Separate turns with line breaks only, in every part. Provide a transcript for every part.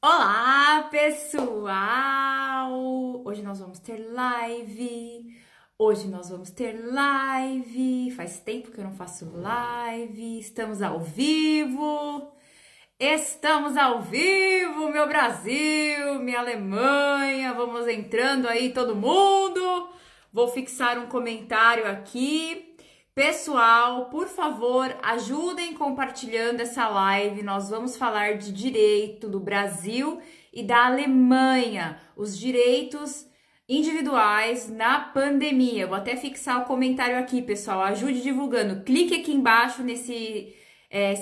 Olá, pessoal! Hoje nós vamos ter live. Hoje nós vamos ter live. Faz tempo que eu não faço live. Estamos ao vivo. Estamos ao vivo, meu Brasil, minha Alemanha. Vamos entrando aí todo mundo. Vou fixar um comentário aqui. Pessoal, por favor, ajudem compartilhando essa live. Nós vamos falar de direito do Brasil e da Alemanha, os direitos individuais na pandemia. Vou até fixar o comentário aqui, pessoal. Ajude divulgando. Clique aqui embaixo nesse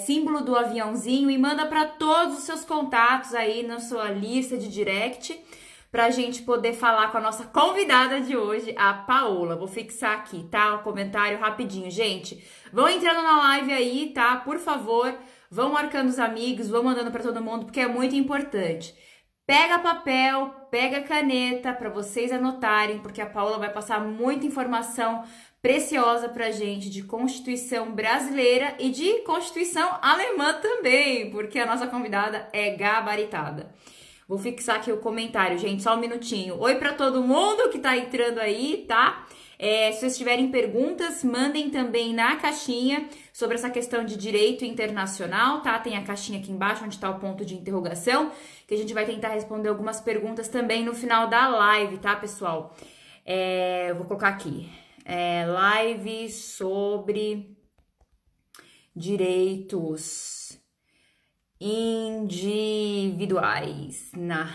símbolo do aviãozinho e manda para todos os seus contatos aí na sua lista de direct para a gente poder falar com a nossa convidada de hoje, a Paola. Vou fixar aqui, tá? O comentário rapidinho. Gente, vão entrando na live aí, tá? Por favor, vão marcando os amigos, vão mandando para todo mundo, porque é muito importante. Pega papel, pega caneta para vocês anotarem, porque a Paola vai passar muita informação preciosa pra gente de Constituição brasileira e de Constituição alemã também, porque a nossa convidada é gabaritada. Vou fixar aqui o comentário, gente, só um minutinho. Oi para todo mundo que tá entrando aí, tá? Se vocês tiverem perguntas, mandem também na caixinha sobre essa questão de direito internacional, tá? Tem a caixinha aqui embaixo onde está o ponto de interrogação, que a gente vai tentar responder algumas perguntas também no final da live, tá, pessoal? Eu vou colocar aqui. Live sobre direitos individuais na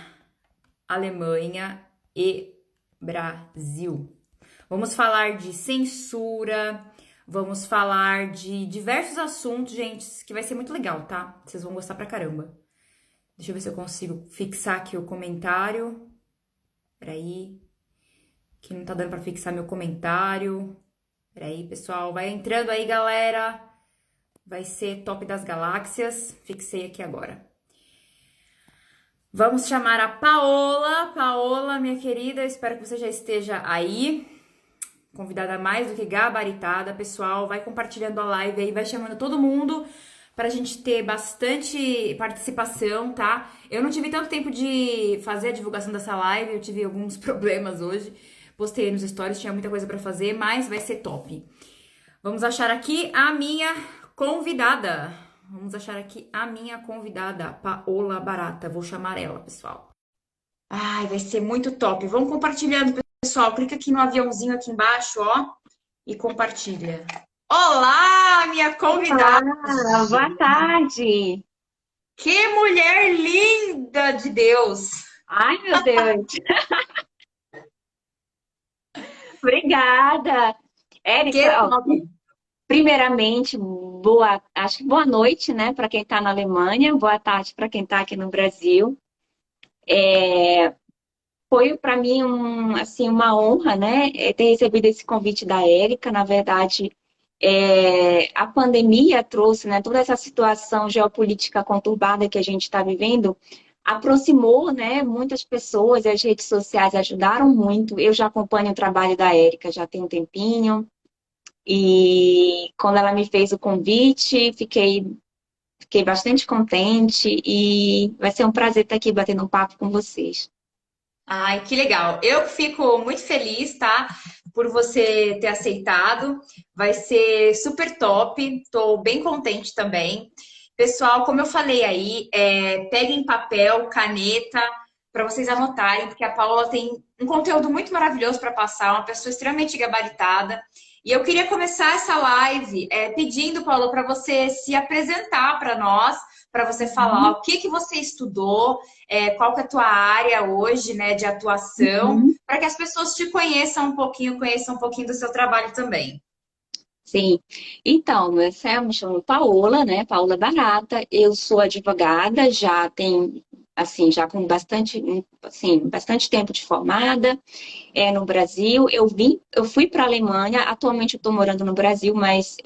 Alemanha e Brasil. Vamos falar de censura, vamos falar de diversos assuntos, gente, que vai ser muito legal, tá? Vocês vão gostar pra caramba. Deixa eu ver se eu consigo fixar aqui o comentário. Peraí, que não tá dando pra fixar meu comentário. Peraí, pessoal, vai entrando aí, galera. Vai ser top das galáxias. Fixei aqui agora. Vamos chamar a Paola. Paola, minha querida, eu espero que você já esteja aí. Convidada mais do que gabaritada. Pessoal, vai compartilhando a live aí, vai chamando todo mundo pra gente ter bastante participação, tá? Eu não tive tanto tempo de fazer a divulgação dessa live, eu tive alguns problemas hoje. Postei nos stories, tinha muita coisa pra fazer, mas vai ser top. Vamos achar aqui a minha convidada. Vamos achar aqui a minha convidada, Paola Barata. Vou chamar ela, pessoal. Ai, vai ser muito top. Vamos compartilhando, pessoal. Clica aqui no aviãozinho aqui embaixo, ó, e compartilha. Olá, minha convidada.
Olá, boa tarde.
Que mulher linda de Deus.
Ai, meu Deus. Obrigada.
Que
Érica, ó,
top.
primeiramente, acho que boa noite, né, para quem está na Alemanha, boa tarde para quem está aqui no Brasil. Foi para mim assim, uma honra, né, ter recebido esse convite da Érica. Na verdade, a pandemia trouxe, né, toda essa situação geopolítica conturbada que a gente está vivendo, aproximou, né, muitas pessoas, e as redes sociais ajudaram muito. Eu já acompanho o trabalho da Érica já tem um tempinho, e quando ela me fez o convite, fiquei bastante contente, e vai ser um prazer estar aqui batendo um papo com vocês.
Ai, que legal. Eu fico muito feliz, tá? Por você ter aceitado. Vai ser super top. Tô bem contente também. Pessoal, como eu falei aí, peguem papel, caneta para vocês anotarem, porque a Paula tem um conteúdo muito maravilhoso para passar, uma pessoa extremamente gabaritada. E eu queria começar essa live pedindo, Paula, para você se apresentar para nós, para você falar o que que você estudou, qual que é a tua área hoje, né, de atuação,
Uhum.
para que as pessoas te conheçam um pouquinho do seu trabalho também.
Sim. Então, eu me chamo Paola, né? Paola Barata. Eu sou advogada, já tem, assim, já com bastante tempo de formada, no Brasil. Eu fui para a Alemanha. Atualmente eu estou morando no Brasil, mas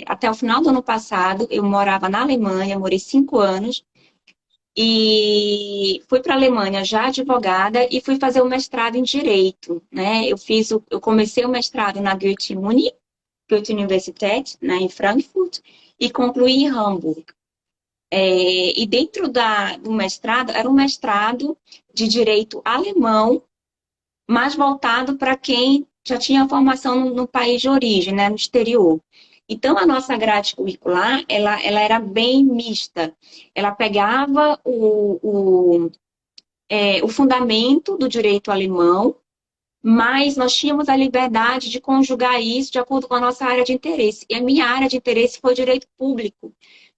até o final do ano passado eu morava na Alemanha, morei 5 anos. E fui para a Alemanha já advogada e fui fazer o mestrado em Direito, né? Eu comecei o mestrado na Goethe-Universität, né, em Frankfurt, e concluí em Hamburg. E dentro do mestrado, era um mestrado de direito alemão, mais voltado para quem já tinha formação no país de origem, né, no exterior. Então, a nossa grade curricular, ela era bem mista. Ela pegava o fundamento do direito alemão, mas nós tínhamos a liberdade de conjugar isso de acordo com a nossa área de interesse. E a minha área de interesse foi o direito público,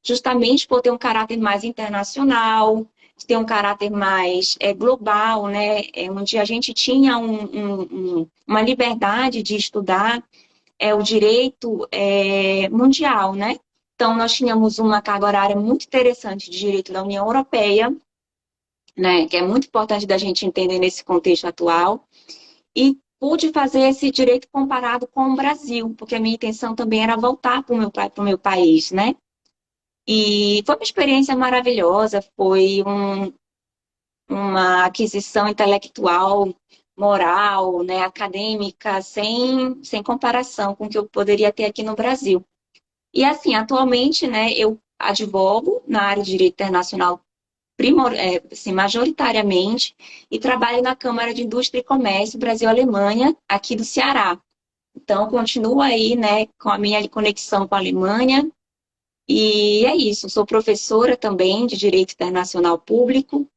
justamente por ter um caráter mais internacional, ter um caráter mais global, né? Onde a gente tinha uma liberdade de estudar o direito mundial, né? Então, nós tínhamos uma carga horária muito interessante de direito da União Europeia, né? Que é muito importante da gente entender nesse contexto atual. E pude fazer esse direito comparado com o Brasil, porque a minha intenção também era voltar para o meu país, né? E foi uma experiência maravilhosa, foi uma aquisição intelectual, moral, né, acadêmica, sem comparação com o que eu poderia ter aqui no Brasil. E assim, atualmente, né, eu advogo na área de direito internacional assim, majoritariamente, e trabalho na Câmara de Indústria e Comércio Brasil-Alemanha, aqui do Ceará. Então, continuo aí, né, com a minha conexão com a Alemanha, e é isso. Sou professora também de Direito Internacional Público,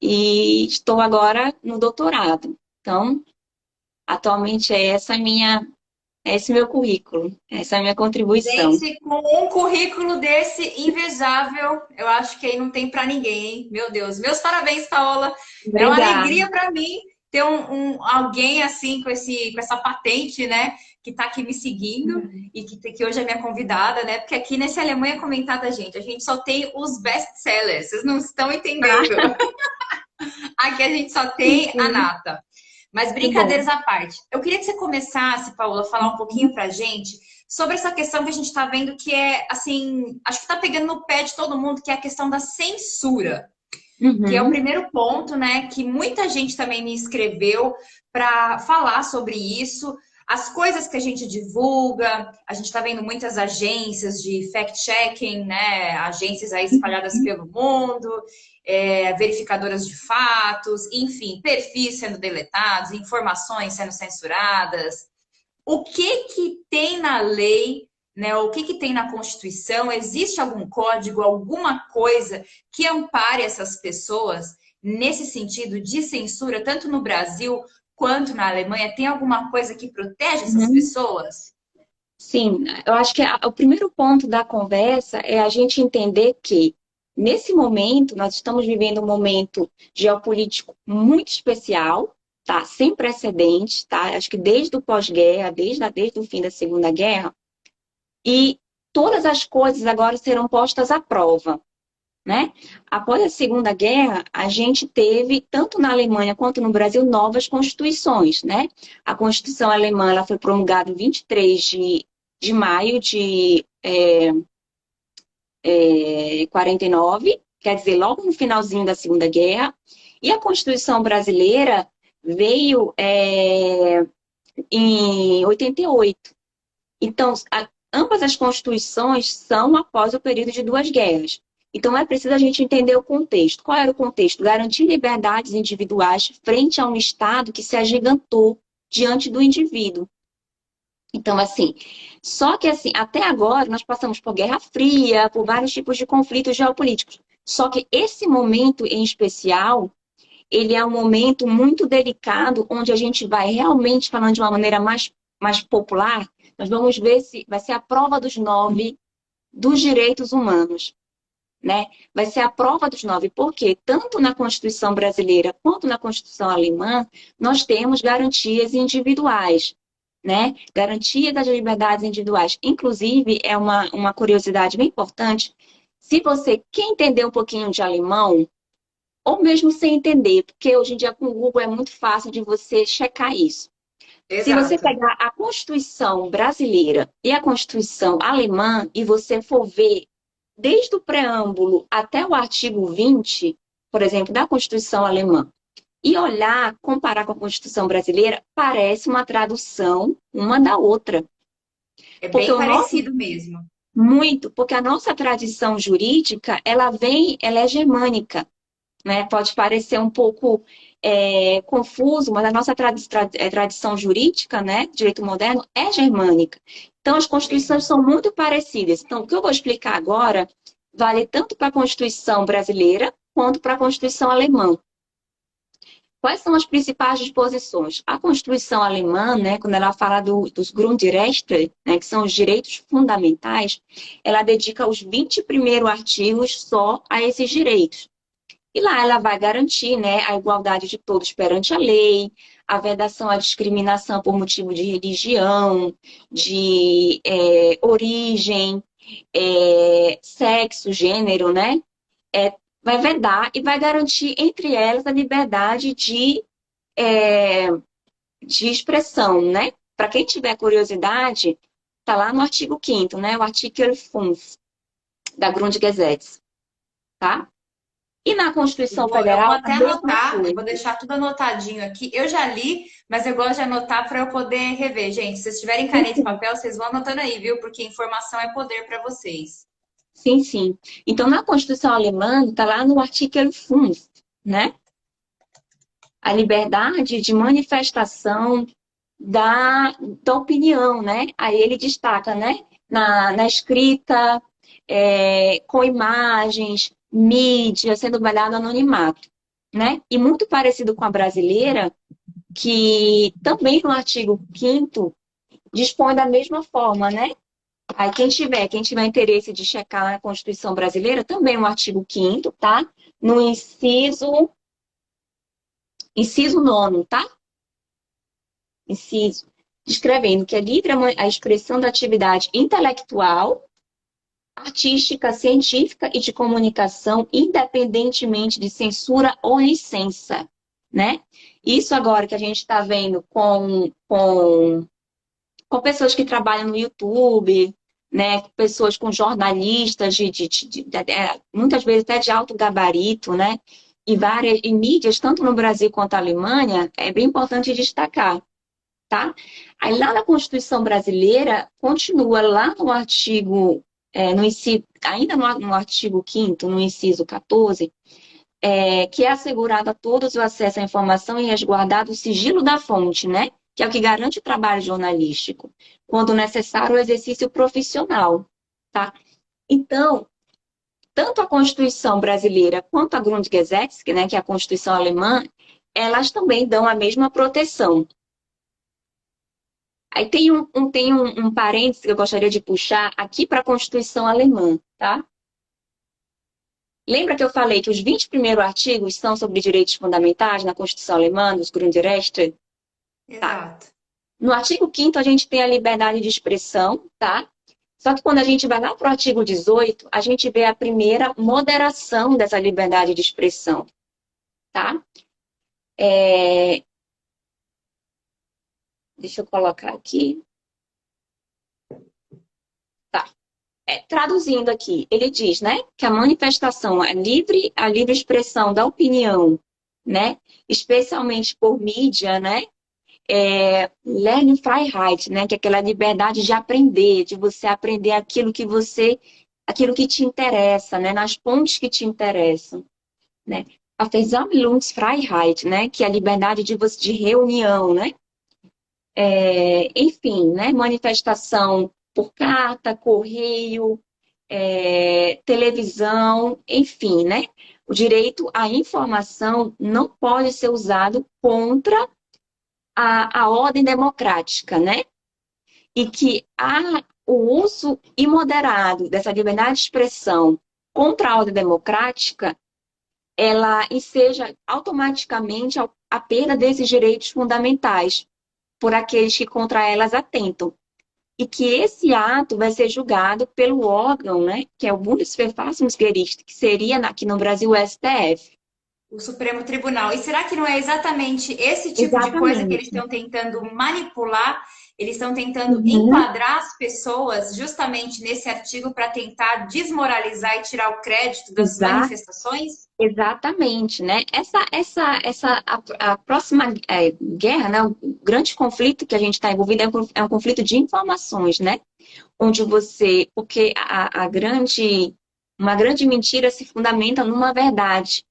e estou agora no doutorado. Então, atualmente esse meu currículo, essa é a minha contribuição.
Gente, com um currículo desse invejável, eu acho que aí não tem para ninguém, hein? Meu Deus. Meus parabéns, Paola. É uma
Obrigada.
alegria para mim ter alguém assim com essa patente, né? Que está aqui me seguindo e que hoje é minha convidada, né? Porque aqui nesse Alemanha Comentada, gente, a gente só tem os best-sellers. Vocês não estão entendendo. Aqui a gente só tem a nata. Mas
Muito bom.
brincadeiras à parte. Eu queria que você começasse, Paula, a falar um pouquinho pra gente sobre essa questão que a gente está vendo que é, assim, acho que está pegando no pé de todo mundo, que é a questão da censura, que é o
Uhum.
primeiro ponto, né? Que muita gente também me escreveu para falar sobre isso. As coisas que a gente divulga, a gente está vendo muitas agências de fact-checking, né? Agências aí espalhadas pelo mundo, verificadoras de fatos, enfim, perfis sendo deletados, informações sendo censuradas. O que que tem na lei, né? O que que tem na Constituição? Existe algum código, alguma coisa que ampare essas pessoas nesse sentido de censura, tanto no Brasil quanto na Alemanha? Tem alguma coisa que protege essas
Uhum.
pessoas?
Sim, eu acho que o primeiro ponto da conversa é a gente entender que, nesse momento, nós estamos vivendo um momento geopolítico muito especial, tá? Sem precedentes, tá? Acho que desde o pós-guerra, desde o fim da Segunda Guerra, e todas as coisas agora serão postas à prova, né? Após a Segunda Guerra, a gente teve, tanto na Alemanha quanto no Brasil, novas constituições, né? A Constituição Alemã ela foi promulgada em 23 de maio de 49, quer dizer, logo no finalzinho da Segunda Guerra, e a Constituição brasileira veio em 88. Então, ambas as constituições são após o período de duas guerras. Então, é preciso a gente entender o contexto. Qual era o contexto? Garantir liberdades individuais frente a um Estado que se agigantou diante do indivíduo. Então, assim, só que assim, até agora nós passamos por Guerra Fria, por vários tipos de conflitos geopolíticos. Só que esse momento em especial, ele é um momento muito delicado, onde a gente vai realmente, falando de uma maneira mais popular, nós vamos ver se vai ser a prova dos 9 dos direitos humanos, né? Vai ser a prova dos 9, porque tanto na Constituição brasileira quanto na Constituição alemã, nós temos garantias individuais, né? Garantia das liberdades individuais. Inclusive, é uma curiosidade bem importante, se você quer entender um pouquinho de alemão, ou mesmo sem entender, porque hoje em dia com o Google é muito fácil de você checar isso. Se você
Exato.
pegar a Constituição brasileira e a Constituição alemã e você for ver desde o preâmbulo até o artigo 20, por exemplo, da Constituição alemã, e olhar, comparar com a Constituição brasileira, parece uma tradução uma da outra.
É
Porque
bem
o nosso
parecido mesmo.
Muito, porque a nossa tradição jurídica, ela é germânica, né? Pode parecer um pouco confuso, mas a nossa tradição jurídica, né, direito moderno, é germânica. Então, as constituições são muito parecidas. Então, o que eu vou explicar agora vale tanto para a Constituição brasileira quanto para a Constituição alemã. Quais são as principais disposições? A Constituição alemã, né, quando ela fala dos Grundrechte, né, que são os direitos fundamentais, ela dedica os 20 primeiros artigos só a esses direitos. E lá ela vai garantir, né, a igualdade de todos perante a lei, a vedação à discriminação por motivo de religião, de origem, sexo, gênero, né? Vai vedar e vai garantir, entre elas, a liberdade é, de expressão, né? Para quem tiver curiosidade, está lá no artigo 5º, né? O artigo 5 da Grundgesetz, tá? E na Constituição
Eu vou
Federal, a
até
mesma
anotar, eu
coisa.
vou deixar tudo anotadinho aqui. Eu já li, mas eu gosto de anotar para eu poder rever. Gente, se vocês tiverem
Sim,
caneta e
sim.
papel, vocês vão anotando aí, viu? Porque informação é poder para vocês.
Sim, sim. Então, na Constituição alemã, está lá no artigo 5, né? A liberdade de manifestação da opinião, né? Aí ele destaca, né? Na escrita, com imagens, mídia, sendo validado anonimato, né? E muito parecido com a brasileira, que também no artigo 5º dispõe da mesma forma, né? Aí quem tiver interesse de checar na Constituição brasileira, também o artigo 5º, tá? No inciso 9º, tá? Inciso, descrevendo que é livre a expressão da atividade intelectual, artística, científica e de comunicação, independentemente de censura ou licença, né? Isso agora que a gente está vendo com pessoas que trabalham no YouTube, né? Pessoas com jornalistas, muitas vezes até de alto gabarito, né? E mídias, tanto no Brasil quanto na Alemanha, é bem importante destacar, tá? Aí lá na Constituição brasileira, continua lá no artigo, ainda no artigo 5º, no inciso 14, que é assegurado a todos o acesso à informação e resguardado o sigilo da fonte, né? Que é o que garante o trabalho jornalístico, quando necessário o exercício profissional, tá? Então, tanto a Constituição brasileira quanto a Grundgesetz, né, que é a Constituição alemã, elas também dão a mesma proteção. Aí tem um parênteses que eu gostaria de puxar aqui para a Constituição alemã, tá? Lembra que eu falei que os 20 primeiros artigos são sobre direitos fundamentais na Constituição alemã, dos Grundrechte? Tá.
Exato.
No artigo 5º a gente tem a liberdade de expressão, tá? Só que quando a gente vai lá para o artigo 18, a gente vê a primeira moderação dessa liberdade de expressão, tá? Deixa eu colocar aqui. Tá. Traduzindo aqui, ele diz, né, que a manifestação a livre expressão da opinião, né, especialmente por mídia, né, Lernfreiheit, né, que é aquela liberdade de aprender, de você aprender aquilo que te interessa, né, nas pontes que te interessam, né. A Versammlungsfreiheit, né, que é a liberdade de reunião, né, enfim, né, manifestação por carta, correio, televisão, enfim, né, o direito à informação não pode ser usado contra a ordem democrática, né? E que o uso imoderado dessa liberdade de expressão contra a ordem democrática, ela enseja automaticamente a perda desses direitos fundamentais por aqueles que contra elas atentam. E que esse ato vai ser julgado pelo órgão, né, que é o Bundesverfassungsgericht, que seria aqui no Brasil o STF.
O Supremo Tribunal. E será que não é exatamente esse tipo de coisa que eles
Exatamente.
estão tentando manipular? Eles estão tentando
Uhum.
enquadrar as pessoas justamente nesse artigo para tentar desmoralizar e tirar o crédito das
Exa-
manifestações?
Exatamente, né? A próxima guerra, né? O grande conflito que a gente está envolvido é um conflito de informações, né? onde você, porque uma grande mentira se fundamenta numa verdade,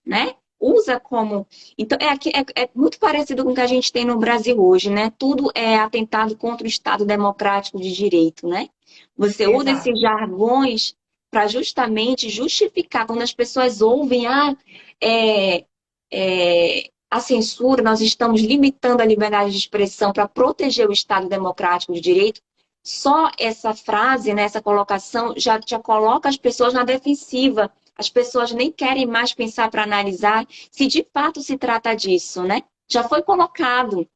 né? Usa como. Então, é muito parecido com o que a gente tem no Brasil hoje, né? Tudo é atentado contra o Estado democrático de direito, né? Você usa
Exato.
esses jargões para justamente justificar quando as pessoas ouvem, é, a censura, nós estamos limitando a liberdade de expressão para proteger o Estado democrático de direito. Só essa frase, né, essa colocação, já coloca as pessoas na defensiva. As pessoas nem querem mais pensar para analisar se de fato se trata disso, né? Já foi colocado,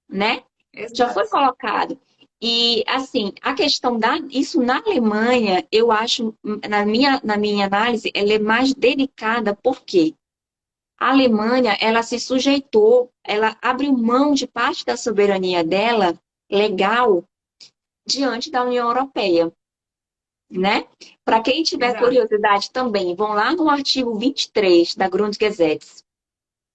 né? Já foi
Exato.
colocado. E, assim, a questão isso na Alemanha, eu acho, na minha análise, ela é mais delicada, por quê? A Alemanha, ela se sujeitou, ela abriu mão de parte da soberania dela, legal, diante da União Europeia, né? Para quem tiver
Exato.
curiosidade também, vão lá no artigo 23 da Grundgesetz.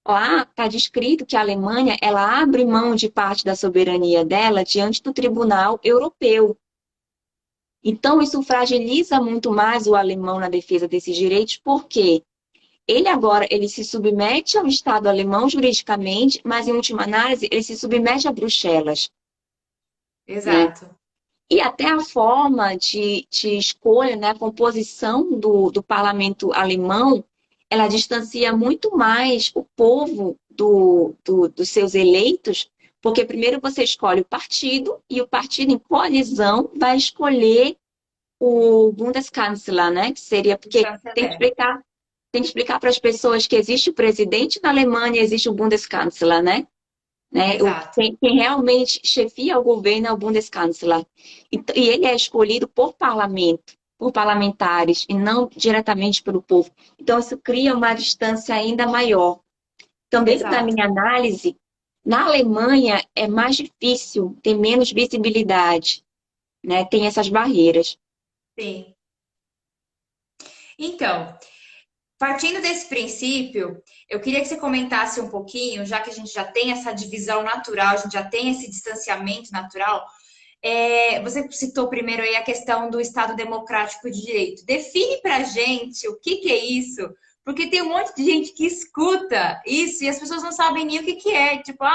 Lá está descrito que a Alemanha, ela abre mão de parte da soberania dela diante do Tribunal Europeu. Então, isso fragiliza muito mais o alemão na defesa desses direitos, porque ele agora ele se submete ao Estado alemão juridicamente, mas em última análise ele se submete a Bruxelas, né?
Exato.
E até a forma de escolha, né, a composição do parlamento alemão, ela distancia muito mais o povo dos seus eleitos, porque primeiro você escolhe o partido, e o partido em coalizão vai escolher o Bundeskanzler, né? Que seria
O
porque
chanceler.
tem que explicar para as pessoas que existe o presidente na Alemanha e existe o Bundeskanzler, né?
Exato.
Quem realmente chefia o governo é o Bundeskanzler. E ele é escolhido por parlamento, por parlamentares, e não diretamente pelo povo. Então, isso cria uma distância ainda maior. Então, dentro da
Exato.
minha análise, na Alemanha é mais difícil, tem menos visibilidade, né? Tem essas barreiras.
Sim. Então, partindo desse princípio, eu queria que você comentasse um pouquinho, já que a gente já tem essa divisão natural, a gente já tem esse distanciamento natural. Você citou primeiro aí a questão do Estado Democrático de Direito. Define pra gente o que que é isso, porque tem um monte de gente que escuta isso e as pessoas não sabem nem o que que é. Tipo,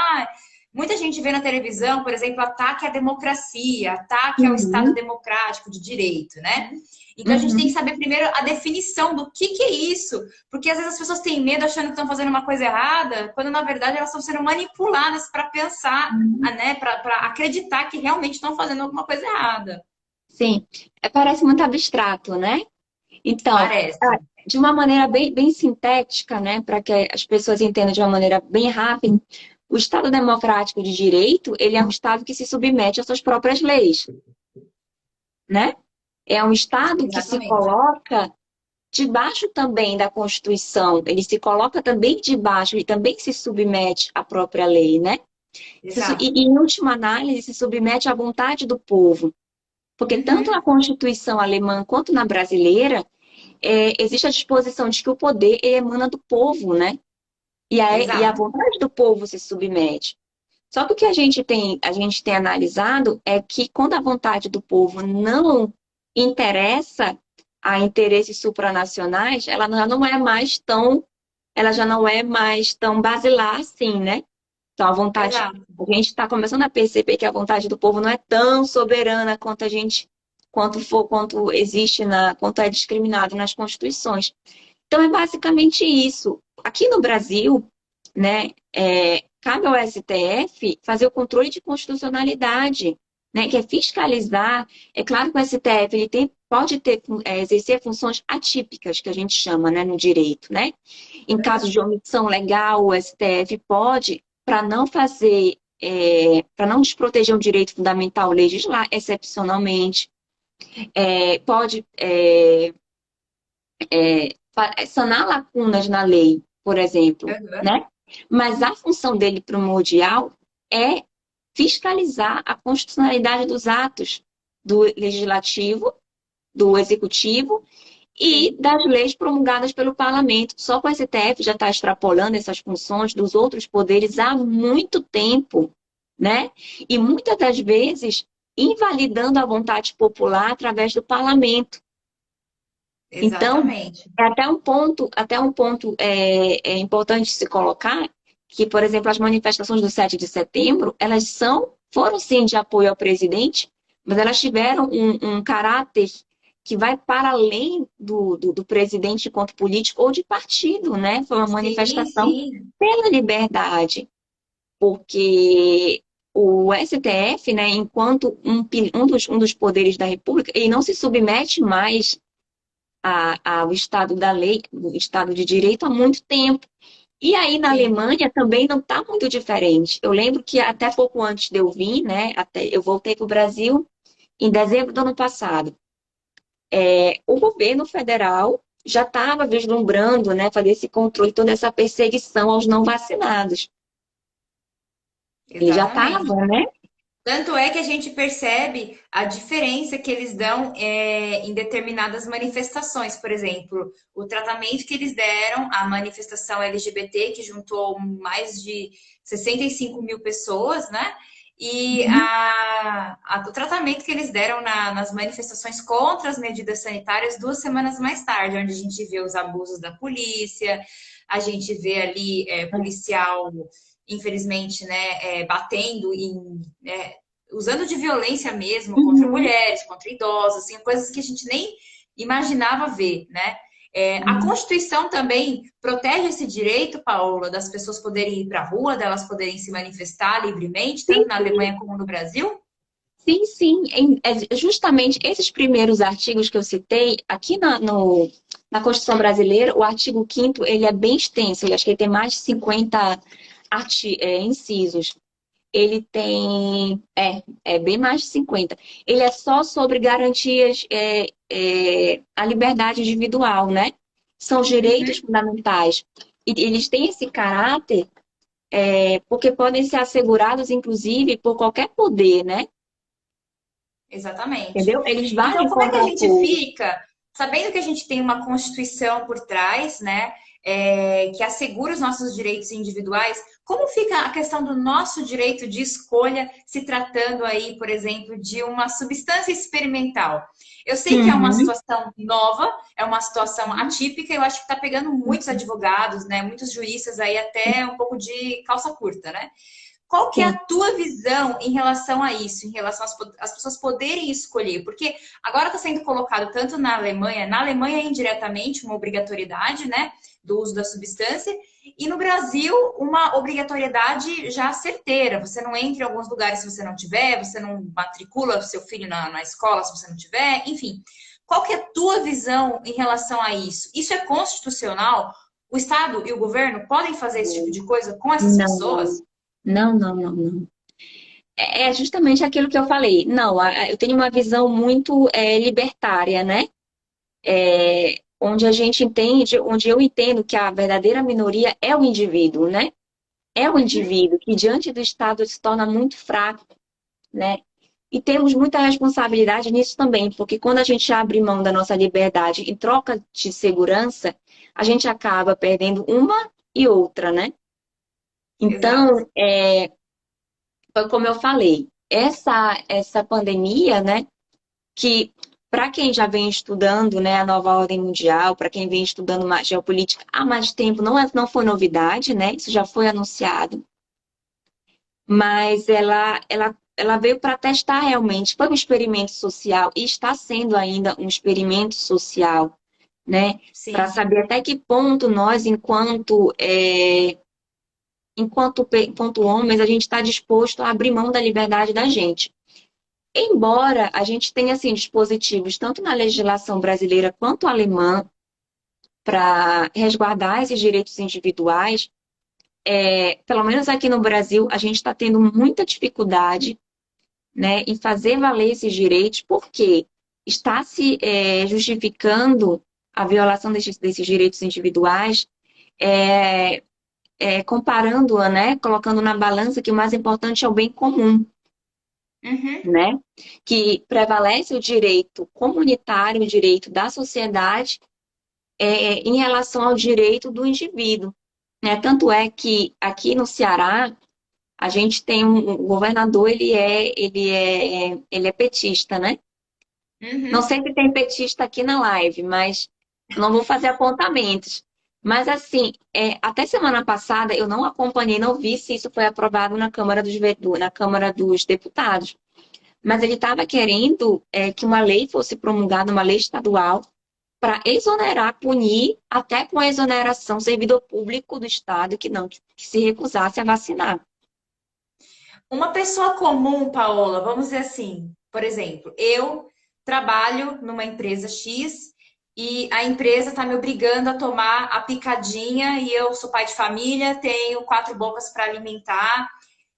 muita gente vê na televisão, por exemplo, ataque à democracia, ataque ao Estado
Uhum,
Democrático de Direito, né? Então a gente tem que
uhum,
saber primeiro a definição do que é isso, porque às vezes as pessoas têm medo achando que estão fazendo uma coisa errada, quando na verdade elas estão sendo manipuladas para pensar,
uhum.
né, para acreditar que realmente estão fazendo alguma coisa errada.
Sim, parece muito abstrato, né? Então,
Parece.
de uma maneira bem sintética, né, para que as pessoas entendam de uma maneira bem rápida, o Estado democrático de direito, ele é um Estado que se submete às suas próprias leis, né? É um Estado que se
Exatamente.
coloca debaixo também da Constituição, ele se coloca também debaixo e também se submete à própria lei, né?
Exato.
E, em última análise, se submete à vontade do povo, porque tanto
Uhum.
na Constituição alemã quanto na brasileira, existe a disposição de que o poder emana do povo, né? E a
Exato.
vontade do povo se submete. Só que o que a gente tem analisado é que quando a vontade do povo não interessa a interesses supranacionais, ela já não é mais tão basilar assim, né? Então
Exato.
a gente está começando a perceber que a vontade do povo não é tão soberana quanto existe quanto é discriminado nas constituições. Então é basicamente isso. Aqui no Brasil, né, cabe ao STF fazer o controle de constitucionalidade, né, que é fiscalizar. É claro que o STF pode exercer funções atípicas, que a gente chama, né, no direito, né? Em caso
Uhum.
de omissão legal, o STF pode, para não para não desproteger um direito fundamental, legislar excepcionalmente. Pode sanar lacunas na lei, por exemplo,
Uhum.
né? Mas a função dele primordial é fiscalizar a constitucionalidade dos atos do legislativo, do executivo e
Sim.
das leis promulgadas pelo parlamento. Só que o STF já está extrapolando essas funções dos outros poderes há muito tempo, né? E muitas das vezes invalidando a vontade popular através do parlamento. Então,
Exatamente.
até um ponto é importante se colocar que, por exemplo, as manifestações do 7 de setembro, foram sim de apoio ao presidente, mas elas tiveram um caráter que vai para além do presidente enquanto político ou de partido, né? Foi uma
Sim,
manifestação
sim.
pela liberdade, porque o STF, né, enquanto um dos poderes da República, ele não se submete mais ao Estado da lei, o Estado de Direito há muito tempo. E aí na
Sim.
Alemanha também não está muito diferente. Eu lembro que até pouco antes de eu vir, né, eu voltei para o Brasil em dezembro do ano passado. O governo federal já estava vislumbrando, né, fazer esse controle, toda essa perseguição aos não vacinados. Ele já estava,
Exatamente.
né?
Tanto é que a gente percebe a diferença que eles dão em determinadas manifestações. Por exemplo, o tratamento que eles deram à manifestação LGBT, que juntou mais de 65 mil pessoas, né? E o tratamento que eles deram nas manifestações contra as medidas sanitárias 2 semanas mais tarde, onde a gente vê os abusos da polícia, a gente vê ali policial infelizmente, né, batendo em, usando de violência mesmo contra
Uhum.
mulheres, contra idosos, assim, coisas que a gente nem imaginava ver, né? A Constituição também protege esse direito, Paola, das pessoas poderem ir para a rua, delas poderem se manifestar livremente, tanto na Alemanha como no Brasil?
Sim, sim. Justamente esses primeiros artigos que eu citei, aqui na Constituição Brasileira, o artigo 5º, ele é bem extenso, eu acho que ele tem mais de 50 incisos. Ele tem, bem mais de 50. Ele é só sobre garantias, a liberdade individual, né? São os direitos
Uhum,
fundamentais. E eles têm esse caráter, porque podem ser assegurados, inclusive, por qualquer poder, né?
exatamente.
Entendeu? Eles
Então,
valem
como é que a
contra o
gente
povo.
fica, sabendo que a gente tem uma Constituição por trás, né, que assegura os nossos direitos individuais, como fica a questão do nosso direito de escolha se tratando aí, por exemplo, de uma substância experimental? Eu sei que é uma
Uhum.
situação nova, é uma situação atípica, eu acho que está pegando muitos advogados, né, muitos juristas aí até um pouco de calça curta, né? Qual que é a
Sim.
tua visão em relação a isso, em relação às pessoas poderem escolher? Porque agora está sendo colocado tanto na Alemanha é indiretamente uma obrigatoriedade, né, do uso da substância, e no Brasil uma obrigatoriedade já certeira. Você não entra em alguns lugares se você não tiver, você não matricula seu filho na escola se você não tiver, enfim. Qual que é a tua visão em relação a isso? Isso é constitucional? O Estado e o governo podem fazer esse tipo de coisa com essas
Não,
pessoas?
não, não, não, não. É justamente aquilo que eu falei. Não, eu tenho uma visão muito libertária, né? Onde a gente entende, onde eu entendo que a verdadeira minoria é o indivíduo, né? É o
Uhum.
indivíduo que diante do Estado se torna muito fraco, né? E temos muita responsabilidade nisso também, porque quando a gente abre mão da nossa liberdade em troca de segurança, a gente acaba perdendo uma e outra, né?
Exato.
Então, foi como eu falei, essa pandemia, né, que para quem já vem estudando, né, a nova ordem mundial, para quem vem estudando mais geopolítica há mais tempo, não foi novidade, né? Isso já foi anunciado, mas ela veio para testar realmente. Foi um experimento social e está sendo ainda um experimento social, né? Para
Sim,
saber até que ponto nós, enquanto homens, a gente está disposto a abrir mão da liberdade da gente. Embora a gente tenha assim, dispositivos, tanto na legislação brasileira quanto alemã, para resguardar esses direitos individuais, pelo menos aqui no Brasil, a gente está tendo muita dificuldade, né, em fazer valer esses direitos, porque está se justificando a violação desses direitos individuais, é, comparando-a, né, colocando na balança que o mais importante é o bem comum,
uhum,
né? Que prevalece o direito comunitário, o direito da sociedade, em relação ao direito do indivíduo, né? Tanto é que aqui no Ceará a gente tem o governador, ele é petista, né? Não
Uhum.
sei se tem petista aqui na live, mas não vou fazer apontamentos. Mas assim, até semana passada eu não acompanhei, não vi se isso foi aprovado na na Câmara dos Deputados. Mas ele estava querendo que uma lei fosse promulgada, uma lei estadual, para exonerar, punir, até com a exoneração, servidor público do Estado que se recusasse a vacinar.
Uma pessoa comum, Paola, vamos dizer assim, por exemplo, eu trabalho numa empresa X e a empresa está me obrigando a tomar a picadinha e eu sou pai de família, tenho quatro bocas para alimentar.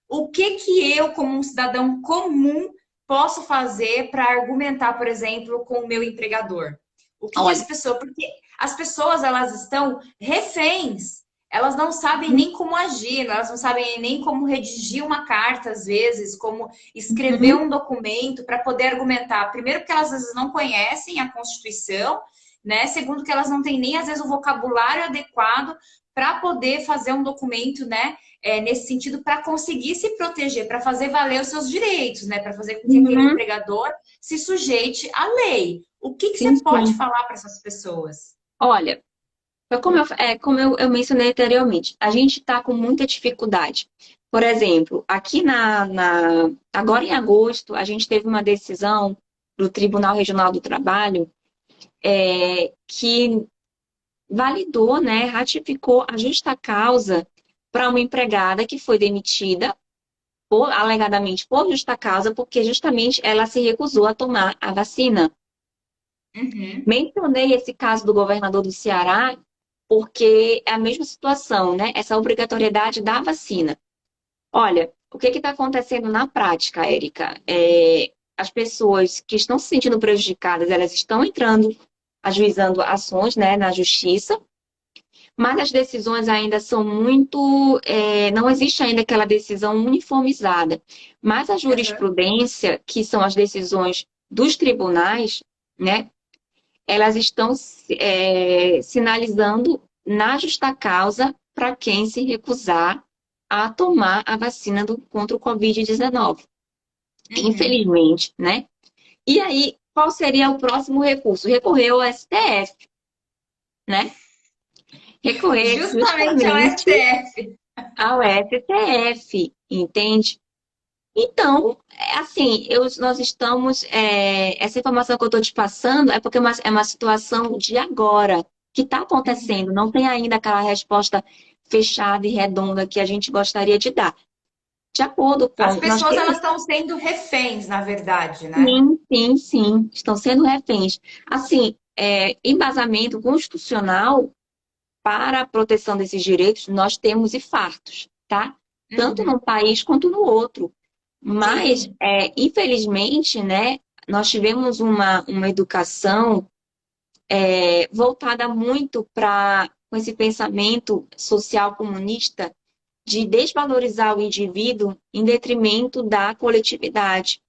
O que que eu, como um cidadão comum, posso fazer para argumentar, por exemplo, com o meu empregador? O que que as
Olha,
pessoas, porque as pessoas elas estão reféns, elas não sabem nem como agir, elas não sabem nem como redigir uma carta, às vezes, como escrever
uhum,
um documento para poder argumentar. Primeiro, que elas às vezes não conhecem a Constituição, né? Segundo, que elas não têm nem às vezes o vocabulário adequado para poder fazer um documento, né? Nesse sentido, para conseguir se proteger, para fazer valer os seus direitos, né? Para fazer com que aquele
uhum,
empregador se sujeite à lei. O que que você
sim,
pode
sim.
falar para essas pessoas?
Olha, como eu mencionei anteriormente, a gente está com muita dificuldade. Por exemplo, aqui agora em agosto, a gente teve uma decisão do Tribunal Regional do Trabalho que validou, né, ratificou a justa causa para uma empregada que foi demitida, alegadamente por justa causa, porque justamente ela se recusou a tomar a vacina.
Uhum.
Mencionei esse caso do governador do Ceará porque é a mesma situação, né? Essa obrigatoriedade da vacina. Olha, o que está acontecendo na prática, Érica? As pessoas que estão se sentindo prejudicadas, elas estão entrando, ajuizando ações, né, na justiça, mas as decisões ainda são muito. Não existe ainda aquela decisão uniformizada. Mas a
Uhum.
jurisprudência, que são as decisões dos tribunais, né, elas estão sinalizando na justa causa para quem se recusar a tomar a vacina contra o Covid-19.
Uhum.
Infelizmente, né? E aí, qual seria o próximo recurso? Recorrer ao STF, né? Recorrer
Justamente ao
justamente
STF.
ao STF, entende? Então, assim, nós estamos. Essa informação que eu estou te passando é porque é uma situação de agora, que está
Uhum.
acontecendo. Não tem ainda aquela resposta fechada e redonda que a gente gostaria de dar. De acordo
As
com. Nós
pessoas elas
temos.
estão sendo reféns, na verdade, né?
Sim, sim, sim, estão sendo reféns. Assim, embasamento constitucional para a proteção desses direitos, nós temos infartos, tá? Tanto num
Uhum.
país quanto no outro. Mas,
Sim.
infelizmente, né, nós tivemos uma educação voltada muito para com esse pensamento social comunista de desvalorizar o indivíduo em detrimento da coletividade.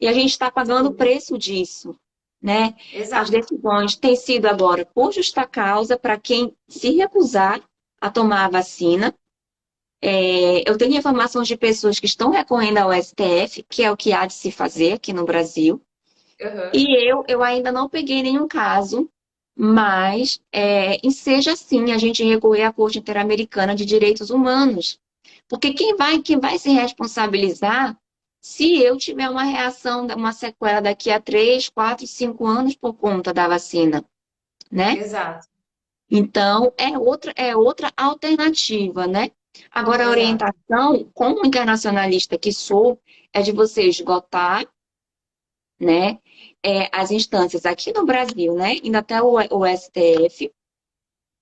E a gente está pagando o
Sim.
preço disso, né? As
Exato.
decisões têm sido agora por justa causa para quem se recusar a tomar a vacina. Eu tenho informações de pessoas que estão recorrendo ao STF, que é o que há de se fazer aqui no Brasil.
Uhum.
E eu ainda não peguei nenhum caso, mas e seja assim a gente recorrer à Corte Interamericana de Direitos Humanos. Porque quem vai se responsabilizar se eu tiver uma reação, uma sequela daqui a 3, 4, 5 anos por conta da vacina, né?
Exato.
Então, é outra alternativa, né? Agora, a
Exato.
orientação, como internacionalista que sou, é de você esgotar, né, as instâncias aqui no Brasil, né, indo até o STF,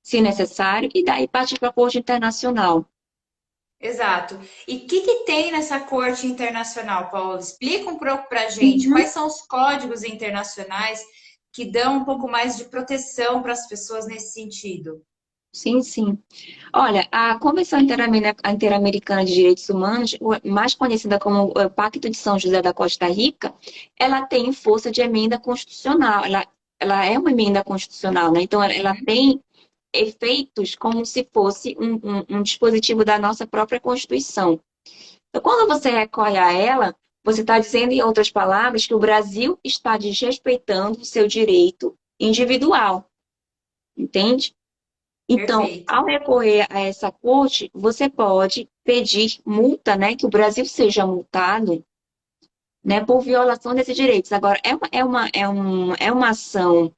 se necessário, e daí partir para a Corte Internacional.
Exato. E o que que tem nessa corte internacional, Paulo? Explica um pouco para a gente
Uhum.
quais são os códigos internacionais que dão um pouco mais de proteção para as pessoas nesse sentido.
Sim, sim. Olha, a Convenção Interamericana de Direitos Humanos, mais conhecida como o Pacto de São José da Costa Rica, ela tem força de emenda constitucional. Ela é uma emenda constitucional, né? Então, ela
Uhum.
tem efeitos como se fosse um dispositivo da nossa própria Constituição. Então, quando você recorre a ela, você está dizendo, em outras palavras, que o Brasil está desrespeitando o seu direito individual, entende? Então,
Perfeito.
ao recorrer a essa corte, você pode pedir multa, né, que o Brasil seja multado, né, por violação desses direitos. Agora, é uma ação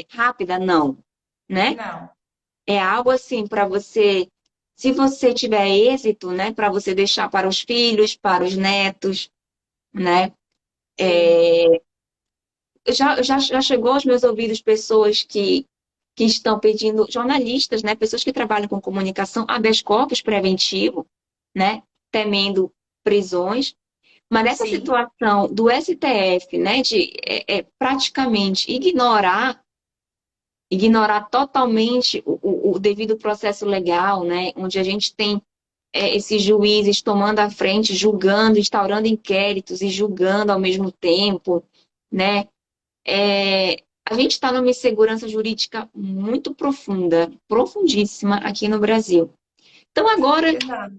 rápida? Não, né?
Não.
É algo assim para você, se você tiver êxito, né, para você deixar para os filhos, para os netos, né?
Sim.
Já chegou aos meus ouvidos pessoas que estão pedindo, jornalistas, né, pessoas que trabalham com comunicação, habeas corpus preventivo, né, temendo prisões. Mas nessa
Sim.
situação do STF, né, de praticamente ignorar totalmente o devido processo legal, né, onde a gente tem esses juízes tomando a frente, julgando, instaurando inquéritos e julgando ao mesmo tempo, né? A gente está numa insegurança jurídica muito profunda, profundíssima aqui no Brasil. Então, agora,
Exato.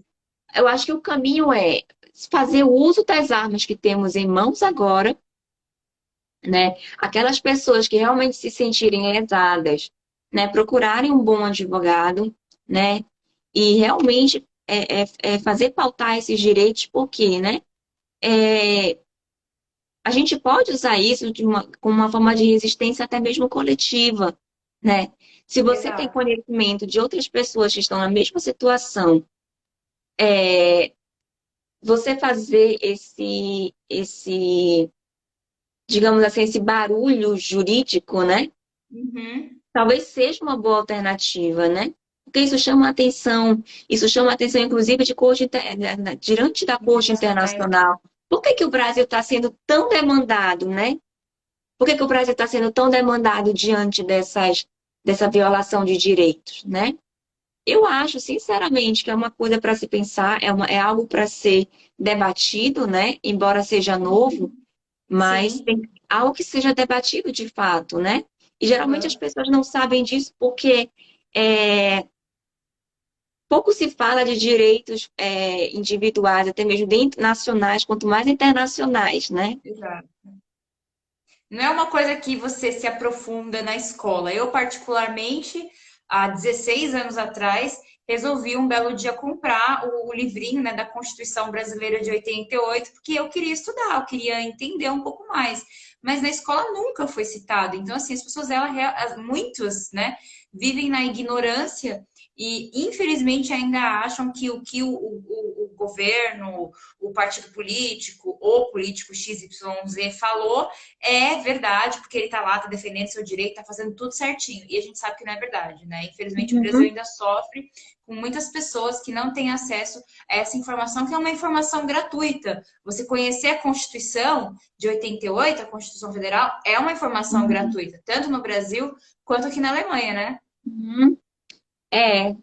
eu acho que o caminho é fazer o uso das armas que temos em mãos agora, né? Aquelas pessoas que realmente se sentirem lesadas, né? Procurarem um bom advogado, né? E realmente fazer pautar esses direitos, porque, né? É, a gente pode usar isso como uma forma de resistência até mesmo coletiva, né? Se você tem
Exato.
conhecimento de outras pessoas que estão na mesma situação, é, você fazer digamos assim, esse barulho jurídico, né?
Uhum.
Talvez seja uma boa alternativa, né? Porque isso chama atenção, inclusive, de diante da Corte
Internacionais.
Internacional. Por que que o Brasil está sendo tão demandado, né? Por que que o Brasil está sendo tão demandado diante dessa violação de direitos, né? Eu acho, sinceramente, que é uma coisa para se pensar, é algo para ser debatido, né? Embora seja novo,
Uhum.
mas
Sim.
tem algo que seja debatido de fato, né? E geralmente as
Aham.
pessoas não sabem disso porque é, pouco se fala de direitos individuais, até mesmo dentro nacionais, quanto mais internacionais, né?
Exato. Não é uma coisa que você se aprofunda na escola. Eu, particularmente, há 16 anos atrás, resolvi um belo dia comprar o livrinho, né, da Constituição Brasileira de 88, porque eu queria estudar, eu queria entender um pouco mais. Mas na escola nunca foi citado. Então, assim, as pessoas, muitos, né, vivem na ignorância e, infelizmente, ainda acham que o governo, o partido político, ou político XYZ falou é verdade, porque ele tá lá, tá defendendo seu direito, tá fazendo tudo certinho. E a gente sabe que não é verdade, né? Infelizmente, o Brasil
Uhum.
ainda sofre com muitas pessoas que não têm acesso a essa informação, que é uma informação gratuita. Você conhecer a Constituição de 88, a Constituição Federal, é uma informação
Uhum.
gratuita, tanto no Brasil quanto aqui na Alemanha, né?
Uhum. É,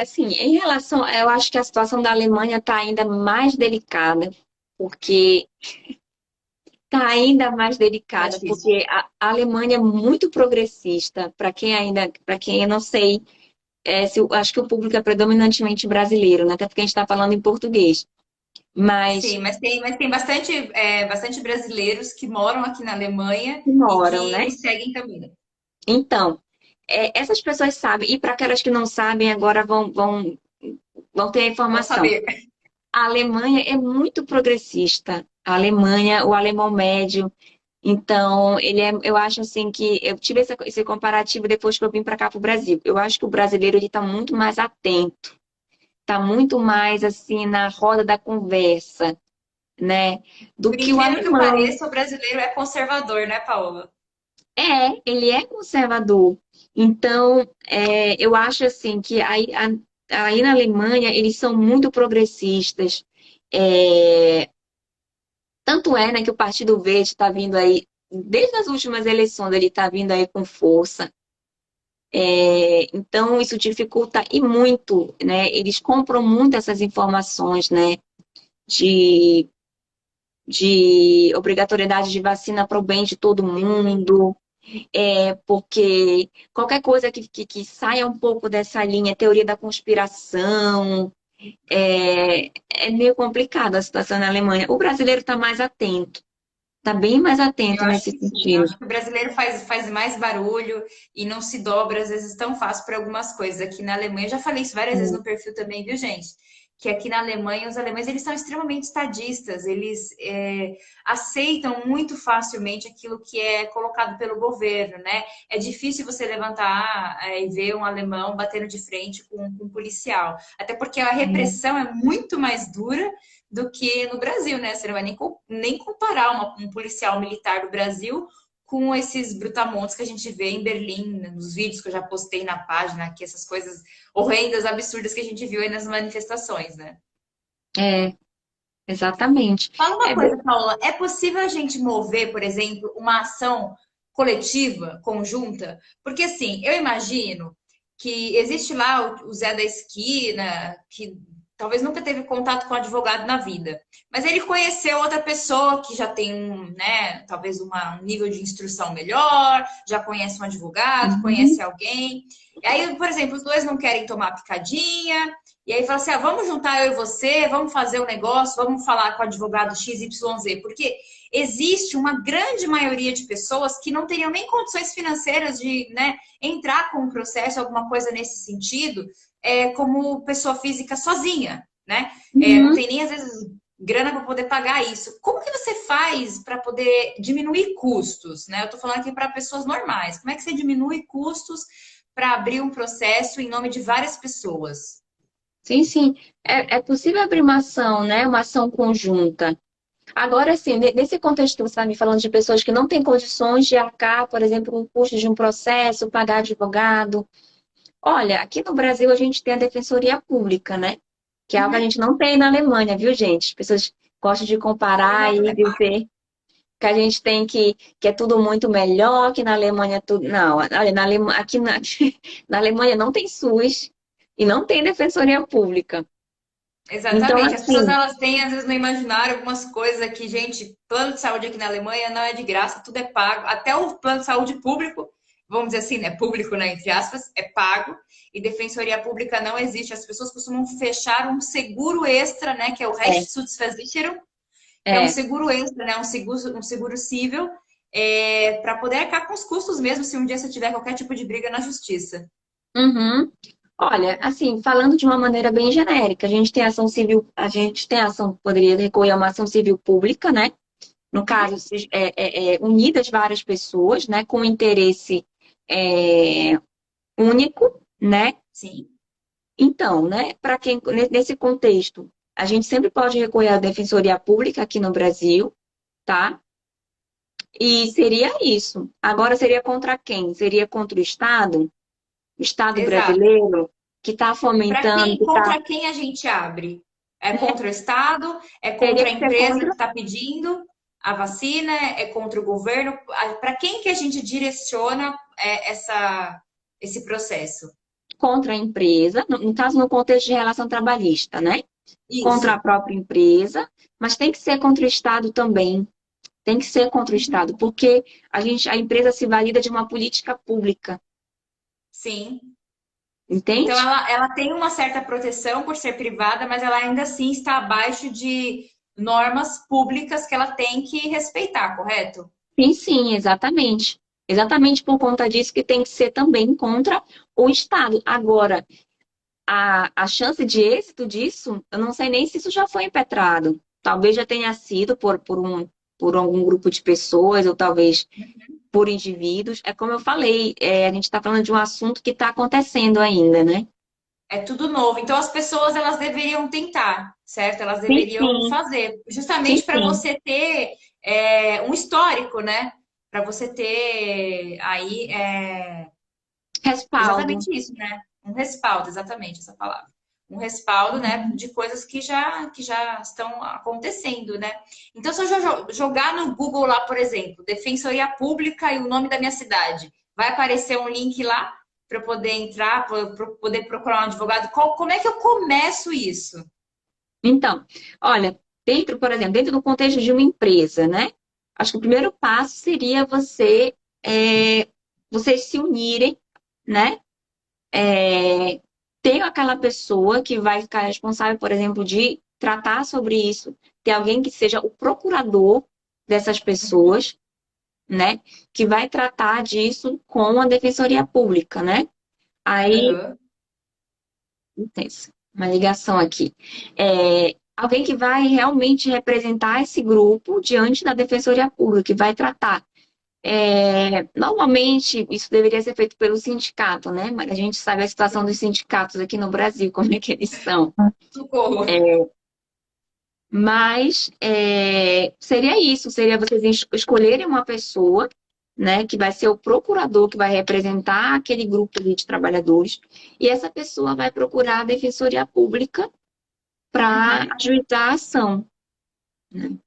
assim, em relação, eu acho que a situação da Alemanha está ainda mais delicada, porque está ainda mais
Tá
delicada,
difícil.
porque a Alemanha é muito progressista, para quem eu não sei, se, acho que o público é predominantemente brasileiro, né? Até porque a gente está falando em português. Mas
Sim, mas tem bastante brasileiros que moram aqui na Alemanha
que
e
moram, né?
que seguem também.
Então, essas pessoas sabem, e para aquelas que não sabem, agora vão ter a
Vão
informação.
saber.
A Alemanha é muito progressista. A Alemanha, o alemão médio. Então, eu acho assim que eu tive esse comparativo depois que eu vim para cá para o Brasil. Eu acho que o brasileiro ele está muito mais atento, está muito mais assim na roda da conversa, né? Do
Por
que o
incrível que
alemão.
pareça, o brasileiro é conservador, né, Paola?
Ele é conservador. Então, eu acho assim que aí na Alemanha eles são muito progressistas. É, tanto é, né, que o Partido Verde está vindo aí, desde as últimas eleições, ele está vindo aí com força. Então, isso dificulta e muito, né? Eles compram muito essas informações, né? De, de obrigatoriedade de vacina para o bem de todo mundo. Porque qualquer coisa que saia um pouco dessa linha, teoria da conspiração, é meio complicado a situação na Alemanha. O brasileiro está mais atento, está bem mais
Eu
atento
acho
nesse
que sim. Eu
sentido.
acho que o brasileiro faz mais barulho e não se dobra, às vezes, tão fácil para algumas coisas. Aqui na Alemanha, eu já falei isso várias vezes no perfil também, viu, gente? Que aqui na Alemanha, os alemães, eles são extremamente estadistas. Eles aceitam muito facilmente aquilo que é colocado pelo governo, né? É difícil você levantar e ver um alemão batendo de frente com um policial. Até porque a repressão é muito mais dura do que no Brasil, né? Você não vai nem comparar um policial militar do Brasil com esses brutamontes que a gente vê em Berlim, nos vídeos que eu já postei na página, que essas coisas horrendas, absurdas que a gente viu aí nas manifestações, né?
É, exatamente.
Fala uma
É, bem-
coisa, Paula, é possível a gente mover, por exemplo, uma ação coletiva, conjunta? Porque assim, eu imagino que existe lá o Zé da esquina, que talvez nunca teve contato com advogado na vida, mas ele conheceu outra pessoa que já tem né, talvez um nível de instrução melhor, já conhece um advogado, conhece
Uhum.
alguém. E aí, por exemplo, os dois não querem tomar picadinha, e aí fala assim: ah, vamos juntar eu e você, vamos fazer o negócio, vamos falar com o advogado XYZ, porque existe uma grande maioria de pessoas que não teriam nem condições financeiras de, né, entrar com um processo, alguma coisa nesse sentido, como pessoa física sozinha, né? Não
Uhum.
tem nem, às vezes, grana para poder pagar isso. Como que você faz para poder diminuir custos, né? Eu estou falando aqui para pessoas normais. Como é que você diminui custos para abrir um processo em nome de várias pessoas?
Sim, sim. É possível abrir uma ação, né? Uma ação conjunta. Agora, sim, nesse contexto que você está me falando de pessoas que não têm condições de arcar, por exemplo, com o custo de um processo, pagar advogado. Olha, aqui no Brasil a gente tem a Defensoria Pública, né? Que é algo que a
Uhum.
gente não tem na Alemanha, viu, gente? As pessoas gostam de comparar e
É pago.
dizer que a gente tem que é tudo muito melhor, que na Alemanha é tudo. Não, olha, aqui na, na Alemanha não tem SUS e não tem Defensoria Pública. Então,
Exatamente. As pessoas
assim,
elas têm, às vezes, no imaginário algumas coisas aqui, gente, plano de saúde aqui na Alemanha não é de graça, tudo é pago. Até o plano de saúde público, vamos dizer assim, né? Público, né? Entre aspas, é pago. E defensoria pública não existe. As pessoas costumam fechar um seguro extra, né? Que é o
é,
Rechtsschutzversicherung, que é um
é.
seguro extra, né? Um seguro civil, para poder arcar com os custos mesmo se um dia você tiver qualquer tipo de briga na justiça.
Uhum. Olha, assim, falando de uma maneira bem genérica, a gente tem ação civil, a gente tem ação, poderia recorrer a uma ação civil pública, né? No
Uhum.
caso, unidas várias pessoas, né, com interesse é, único, né?
Sim.
Então, né, para quem nesse contexto, a gente sempre pode recorrer à Defensoria Pública aqui no Brasil, tá? E seria isso. Agora seria contra quem? Seria contra o Estado
Exato.
brasileiro, que está
Para
fomentando,
quem,
que está.
contra quem a gente abre? É contra o Estado? É
Teria
contra a
que ser
empresa que
contra.
está pedindo a vacina? É contra o governo? Para quem que a gente direciona esse processo?
Contra a empresa, no caso, no contexto de relação trabalhista, né? Contra a
Isso.
própria empresa, mas tem que ser contra o Estado também. Tem que ser contra o
Uhum.
Estado, porque a empresa se valida de uma política pública,
Sim. Então,
entende?
ela tem uma certa proteção por ser privada, mas ela ainda assim está abaixo de normas públicas que ela tem que respeitar, correto?
Sim, sim, exatamente. Exatamente por conta disso que tem que ser também contra o Estado. Agora, a chance de êxito disso, eu não sei nem se isso já foi impetrado. Talvez já tenha sido por algum grupo de pessoas, ou talvez por indivíduos. É como eu falei, a gente está falando de um assunto que está acontecendo ainda, né?
É tudo novo. Então as pessoas elas deveriam tentar, certo? Elas
Sim,
deveriam
sim,
fazer,
sim,
justamente para
sim.
você ter um histórico, né? Para você ter aí
Respaldo.
exatamente isso, né? Um respaldo, exatamente essa palavra. Um respaldo, né, de coisas que já estão acontecendo, né? Então, se eu jogar no Google lá, por exemplo, Defensoria Pública e o nome da minha cidade, vai aparecer um link lá para eu poder entrar, para eu poder procurar um advogado. Como é que eu começo isso?
Então, olha, por exemplo, dentro do contexto de uma empresa, né? Acho que o primeiro passo seria vocês se unirem, né? ter aquela pessoa que vai ficar responsável, por exemplo, de tratar sobre isso, ter alguém que seja o procurador dessas pessoas, né? Que vai tratar disso com a Defensoria Pública, né? Aí,
Aham.
licença, uma ligação aqui. Alguém que vai realmente representar esse grupo diante da Defensoria Pública, que vai tratar. Normalmente, isso deveria ser feito pelo sindicato, né? Mas a gente sabe a situação dos sindicatos aqui no Brasil, como é que eles são.
Socorro.
Mas seria isso, seria vocês escolherem uma pessoa, né, que vai ser o procurador que vai representar aquele grupo ali de trabalhadores, e essa pessoa vai procurar a Defensoria Pública para
Uhum.
ajuizar a ação, né?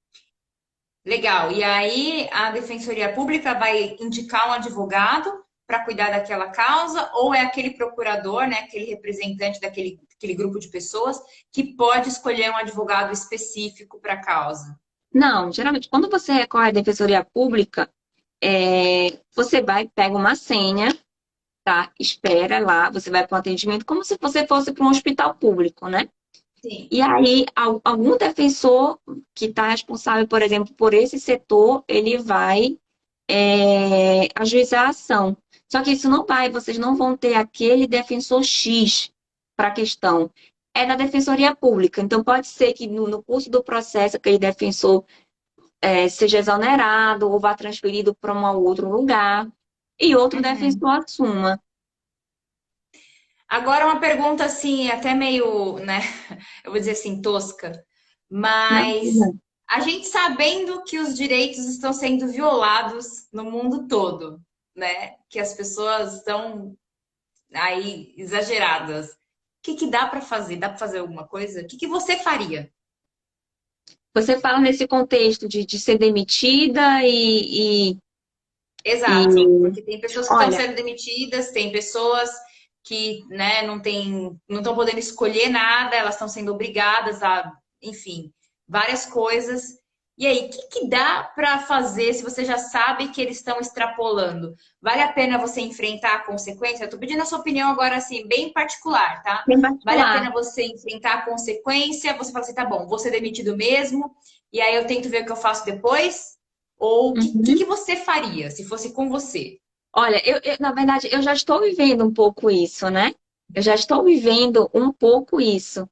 Legal. E aí a Defensoria Pública vai indicar um advogado para cuidar daquela causa, ou é aquele procurador, né, aquele representante daquele grupo de pessoas que pode escolher um advogado específico para a causa?
Não, geralmente, quando você recorre à Defensoria Pública, você vai, pega uma senha, tá? Espera lá, você vai para um atendimento como se você fosse para um hospital público, né?
Sim.
E aí, algum defensor que está responsável, por exemplo, por esse setor, ele vai ajuizar a ação. Só que isso não vai, vocês não vão ter aquele defensor X para a questão. É da Defensoria Pública. Então, pode ser que no curso do processo, aquele defensor seja exonerado ou vá transferido para um outro lugar e outro
Uhum.
defensor assuma.
Agora uma pergunta assim, até meio, né, eu vou dizer assim, tosca,
Não?
mas a gente sabendo que os direitos estão sendo violados no mundo todo, né, que as pessoas estão aí exageradas, o que que dá para fazer? Dá para fazer alguma coisa? O que que você faria?
Você fala nesse contexto de ser demitida
Exato,
e
porque tem pessoas que estão
olha,
sendo demitidas, tem pessoas que, né, não estão podendo escolher nada, elas estão sendo obrigadas a, enfim, várias coisas. E aí, o que que dá para fazer se você já sabe que eles estão extrapolando? Vale a pena você enfrentar a consequência? Eu tô pedindo a sua opinião agora, assim, bem particular, tá?
bem
Vale a
particular.
pena você enfrentar a consequência? Você fala assim, tá bom, vou ser demitido mesmo, e aí eu tento ver o que eu faço depois? Ou o que
Uhum.
você faria se fosse com você?
Olha, na verdade, eu já estou vivendo um pouco isso, né? Eu já estou vivendo um pouco isso.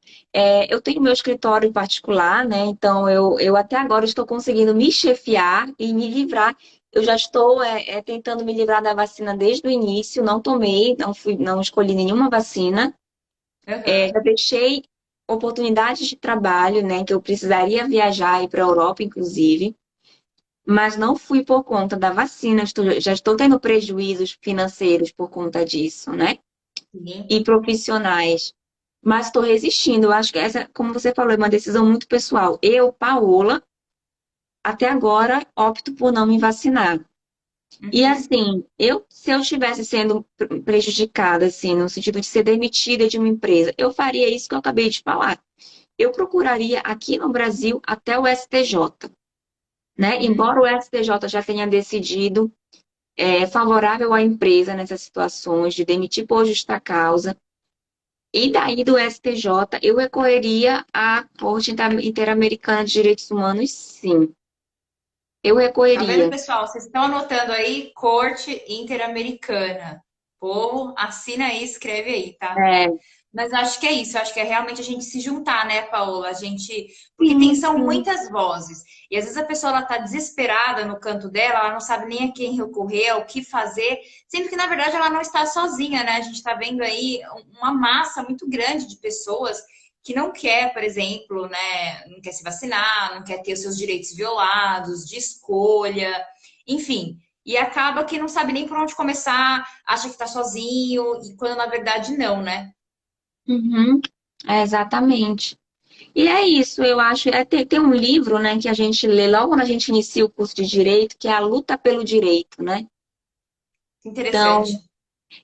Eu tenho meu escritório em particular, né? Então, eu até agora estou conseguindo me chefiar e me livrar. Eu já estou tentando me livrar da vacina desde o início, não tomei, não escolhi nenhuma vacina. Já
Aham.
deixei oportunidades de trabalho, né? Que eu precisaria viajar e ir para a Europa, inclusive. Mas não fui por conta da vacina, já estou tendo prejuízos financeiros por conta disso, né?
Sim.
E profissionais. Mas estou resistindo. Eu acho que essa, como você falou, é uma decisão muito pessoal. Eu, Paola, até agora opto por não me vacinar. E
Uhum.
assim, se eu estivesse sendo prejudicada, assim, no sentido de ser demitida de uma empresa, eu faria isso que eu acabei de falar. Eu procuraria aqui no Brasil até o STJ, né?
Uhum.
Embora o STJ já tenha decidido favorável à empresa nessas situações de demitir por justa causa. E daí do STJ, eu recorreria à Corte Interamericana de Direitos Humanos, sim. Eu
Tá vendo,
recorreria.
pessoal? Vocês estão anotando aí Corte Interamericana. Povo, assina aí, escreve aí, tá?
É,
Mas acho que é isso, acho que é realmente a gente se juntar, né, Paola? A gente. Porque
sim,
são
sim.
muitas vozes. E às vezes a pessoa ela tá desesperada no canto dela, ela não sabe nem a quem recorrer, o que fazer, sendo que na verdade ela não está sozinha, né? A gente está vendo aí uma massa muito grande de pessoas que não quer, por exemplo, né, não quer se vacinar, não quer ter os seus direitos violados, de escolha, enfim. E acaba que não sabe nem por onde começar, acha que está sozinho, e quando na verdade não, né?
Uhum, exatamente. E é isso, eu acho. Tem um livro, né, que a gente lê logo quando a gente inicia o curso de Direito, que é A Luta pelo Direito, né?
Interessante.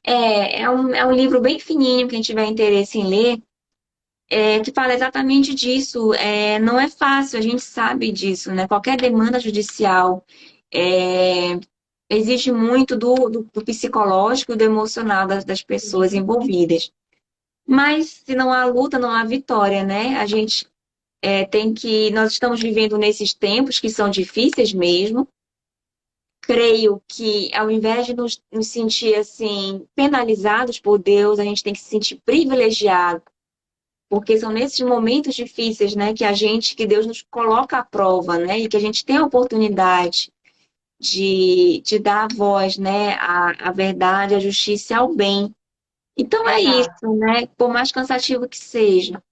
Então, é um livro bem fininho, quem tiver interesse em ler, que fala exatamente disso. Não é fácil, a gente sabe disso, né? Qualquer demanda judicial é, exige muito do psicológico e do emocional das pessoas envolvidas. Mas se não há luta, não há vitória, né? A gente nós estamos vivendo nesses tempos que são difíceis mesmo. Creio que ao invés de nos sentir assim penalizados por Deus, a gente tem que se sentir privilegiado, porque são nesses momentos difíceis, né, que Deus nos coloca à prova, né, e que a gente tem a oportunidade de dar a voz, né, à verdade, à justiça e ao bem. Então é isso,
Exato.
né, por mais cansativo que seja.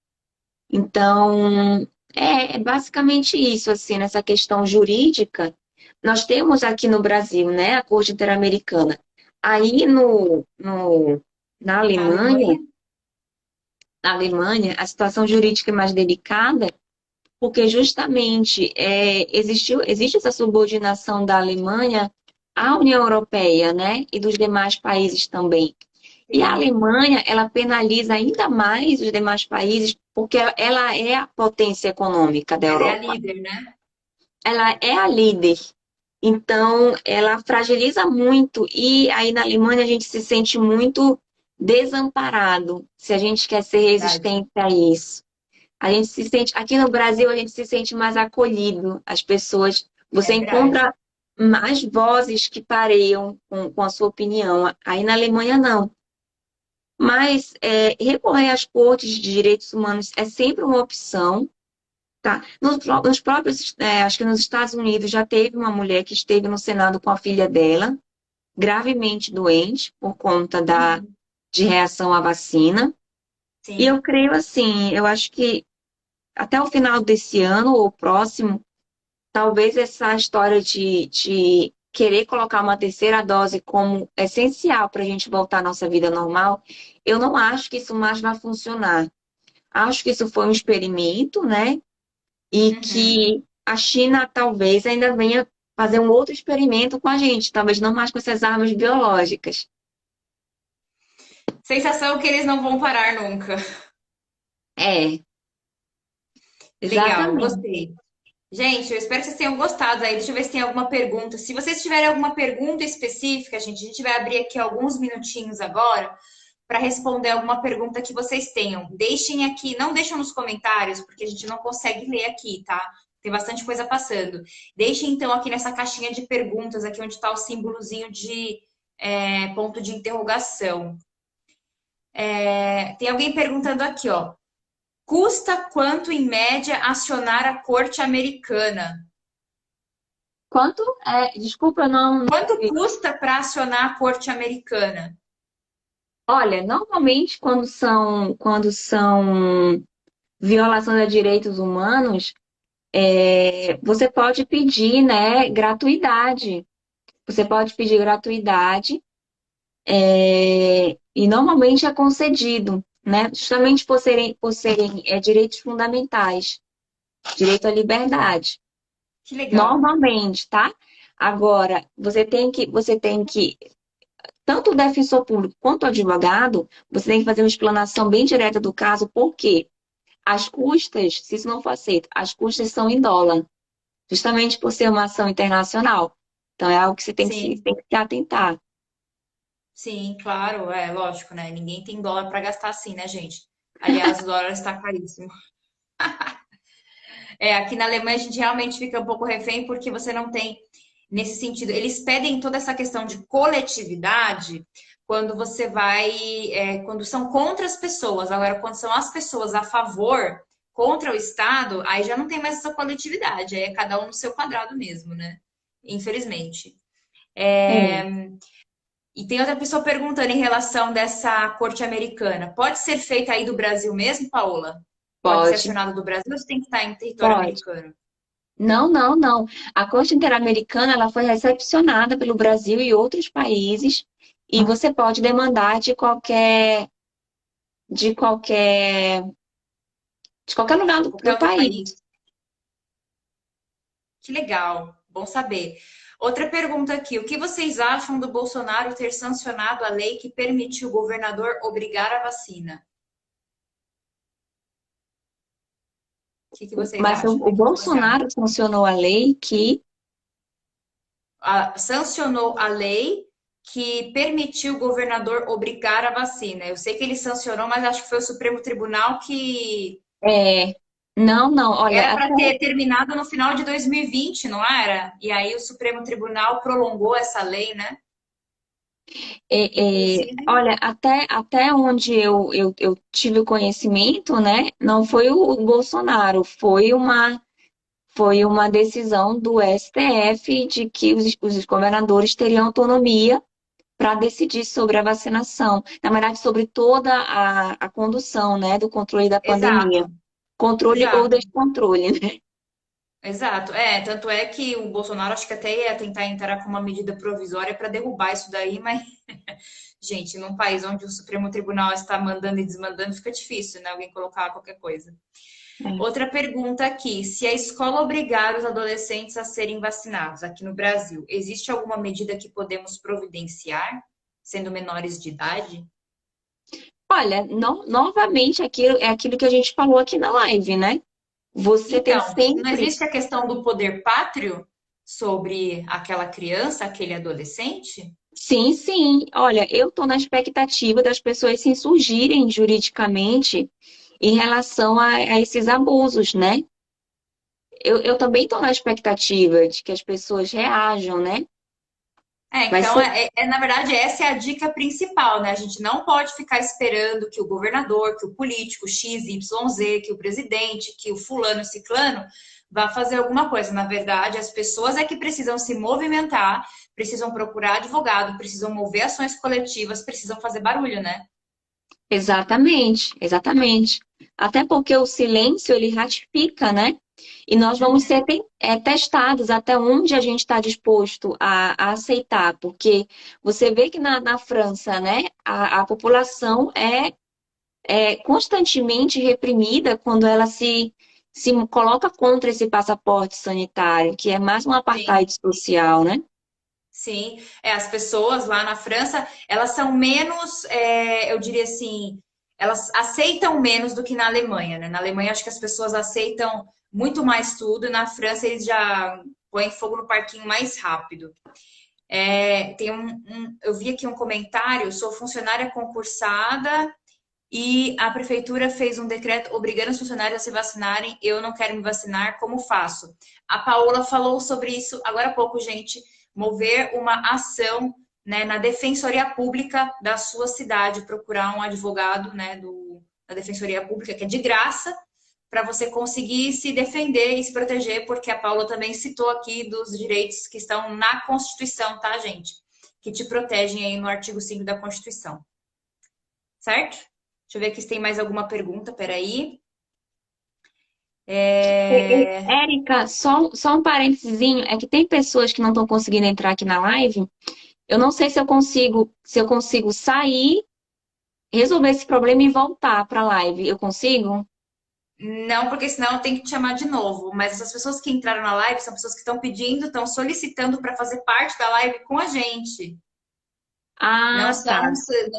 Então, é basicamente isso, assim, nessa questão jurídica. Nós temos aqui no Brasil, né, a Corte Interamericana. Aí na
Na Alemanha?
Alemanha, na Alemanha, a situação jurídica é mais delicada, porque justamente existe essa subordinação da Alemanha à União Europeia, né, e dos demais países também. E a
Sim.
Alemanha, ela penaliza ainda mais os demais países, porque ela é a potência econômica da
Ela é a
Europa.
líder, né?
Ela é a líder. Então, ela fragiliza muito. E aí na Alemanha a gente se sente muito desamparado, se a gente quer ser
Verdade.
resistente a isso. A gente se sente, aqui no Brasil, a gente se sente mais acolhido. As pessoas, você
É verdade.
encontra mais vozes que pareiam com a sua opinião. Aí na Alemanha, não. Mas recorrer às cortes de direitos humanos é sempre uma opção, tá? Nos próprios, acho que nos Estados Unidos já teve uma mulher que esteve no Senado com a filha dela, gravemente doente por conta
Uhum.
de reação à vacina. E eu
Sim.
creio assim, eu acho que até o final desse ano ou próximo, talvez essa história de querer colocar uma terceira dose como essencial para a gente voltar à nossa vida normal, eu não acho que isso mais vai funcionar. Acho que isso foi um experimento, né? E
Uhum.
que a China talvez ainda venha fazer um outro experimento com a gente, talvez não mais com essas armas biológicas.
Sensação que eles não vão parar nunca.
É,
Legal,
exatamente.
gostei. Gente, eu espero que vocês tenham gostado aí. Deixa eu ver se tem alguma pergunta. Se vocês tiverem alguma pergunta específica, gente, a gente vai abrir aqui alguns minutinhos agora para responder alguma pergunta que vocês tenham. Deixem aqui, não deixem nos comentários, porque a gente não consegue ler aqui, tá? Tem bastante coisa passando. Deixem então aqui nessa caixinha de perguntas, aqui onde está o símbolozinho de ponto de interrogação. Tem alguém perguntando aqui, ó. Custa quanto em média acionar a corte americana?
Quanto? Desculpa, eu não.
Quanto custa para acionar a corte americana?
Olha, normalmente quando são violações a direitos humanos, você pode pedir, né, gratuidade. Você pode pedir gratuidade, e normalmente é concedido, né? Justamente por serem direitos fundamentais, direito à liberdade.
Que legal.
Normalmente, tá? Agora, você tem que, tanto o defensor público quanto o advogado, você tem que fazer uma explanação bem direta do caso, porque as custas, se isso não for aceito, as custas são em dólar, justamente por ser uma ação internacional. Então, é algo que você tem que se,
Sim,
tem que se atentar.
sim, claro, é lógico, né? Ninguém tem dólar para gastar assim, né, gente? Aliás, o dólar está caríssimo. Aqui na Alemanha a gente realmente fica um pouco refém porque você não tem nesse sentido. Eles pedem toda essa questão de coletividade quando você vai, quando são contra as pessoas. Agora, quando são as pessoas a favor, contra o Estado, aí já não tem mais essa coletividade. Aí é cada um no seu quadrado mesmo, né? Infelizmente.
É,
E tem outra pessoa perguntando em relação dessa corte americana. Pode ser feita aí do Brasil mesmo, Paola? Pode ser
pode,
acionado do Brasil ou você tem que estar em território
pode.
americano?
Não, não, não. A Corte Interamericana ela foi recepcionada pelo Brasil e outros países e você pode demandar de qualquer, de qualquer lugar
Qualquer
do
outro
país.
país? Que legal, bom saber. Outra pergunta aqui: o que vocês acham do Bolsonaro ter sancionado a lei que permitiu o governador obrigar a vacina? O que vocês
Mas
acham?
o
O que você acha?
Bolsonaro sancionou a lei que
Sancionou a lei que permitiu o governador obrigar a vacina. Eu sei que ele sancionou, mas acho que foi o Supremo Tribunal que
É, não, não, olha,
era para ter terminado no final de 2020, não era? E aí o Supremo Tribunal prolongou essa lei, né? Inclusive,
olha, até onde eu tive o conhecimento, né, não foi o Bolsonaro, foi uma decisão do STF de que os governadores teriam autonomia para decidir sobre a vacinação, na verdade, sobre toda a condução, né, do controle da pandemia.
exato,
Controle ou
exato.
descontrole, né?
Exato, é, tanto é que o Bolsonaro acho que até ia tentar entrar com uma medida provisória para derrubar isso daí, mas, gente, num país onde o Supremo Tribunal está mandando e desmandando, fica difícil, né? Alguém colocar qualquer coisa. Outra pergunta aqui: se a escola obrigar os adolescentes a serem vacinados aqui no Brasil, existe alguma medida que podemos providenciar, sendo menores de idade?
Olha, novamente é aquilo que a gente falou aqui na live, né? Você tem
Então, não
sempre.
existe a questão do poder pátrio sobre aquela criança, aquele adolescente?
Sim, sim. Olha, eu estou na expectativa das pessoas se insurgirem juridicamente em relação a esses abusos, né? Eu também estou na expectativa de que as pessoas reajam, né?
É,
Vai
então,
ser.
na verdade, essa é a dica principal, né? A gente não pode ficar esperando que o governador, que o político X, Y, Z, que o presidente, que o fulano, ciclano, vá fazer alguma coisa. Na verdade, as pessoas é que precisam se movimentar, precisam procurar advogado, precisam mover ações coletivas, precisam fazer barulho, né?
Exatamente, exatamente. Até porque o silêncio ele ratifica, né? E nós vamos ser testados até onde a gente está disposto a aceitar, porque você vê que na França, né, a população é constantemente reprimida quando ela se coloca contra esse passaporte sanitário, que é mais um
Sim.
apartheid social, né?
Sim, as pessoas lá na França, elas são menos, eu diria assim, elas aceitam menos do que na Alemanha, né? Na Alemanha, acho que as pessoas aceitam muito mais tudo, e na França, eles já põem fogo no parquinho mais rápido. Eu vi aqui um comentário, sou funcionária concursada e a prefeitura fez um decreto obrigando os funcionários a se vacinarem. Eu não quero me vacinar, como faço? A Paola falou sobre isso agora há pouco, gente. Mover uma ação, né, na Defensoria Pública da sua cidade, procurar um advogado, né, da Defensoria Pública, que é de graça, para você conseguir se defender e se proteger, porque a Paula também citou aqui dos direitos que estão na Constituição, tá, gente? Que te protegem aí no artigo 5 da Constituição. Certo? Deixa eu ver aqui se tem mais alguma pergunta, peraí.
Érica, só um parênteses, é que tem pessoas que não estão conseguindo entrar aqui na live. Eu não sei se eu consigo sair, resolver esse problema e voltar para a live. Eu consigo?
Não, porque senão eu tenho que te chamar de novo. Mas essas pessoas que entraram na live são pessoas que estão pedindo, estão solicitando para fazer parte da live com a gente. Não
Ah,
são,
tá.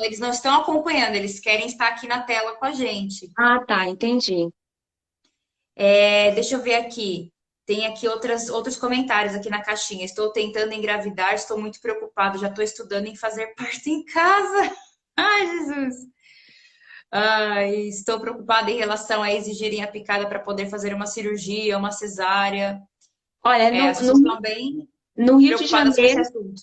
eles não estão acompanhando, eles querem estar aqui na tela com a gente.
Ah, tá, entendi.
Deixa eu ver aqui. Tem aqui outros comentários aqui na caixinha. Estou tentando engravidar, estou muito preocupada, já estou estudando em fazer parto em casa. Ai, Jesus. Ai, estou preocupada em relação a exigirem a picada para poder fazer uma cirurgia, uma cesárea.
Olha,
As pessoas estão bem
no Rio de
preocupadas com esse
Janeiro,
assunto.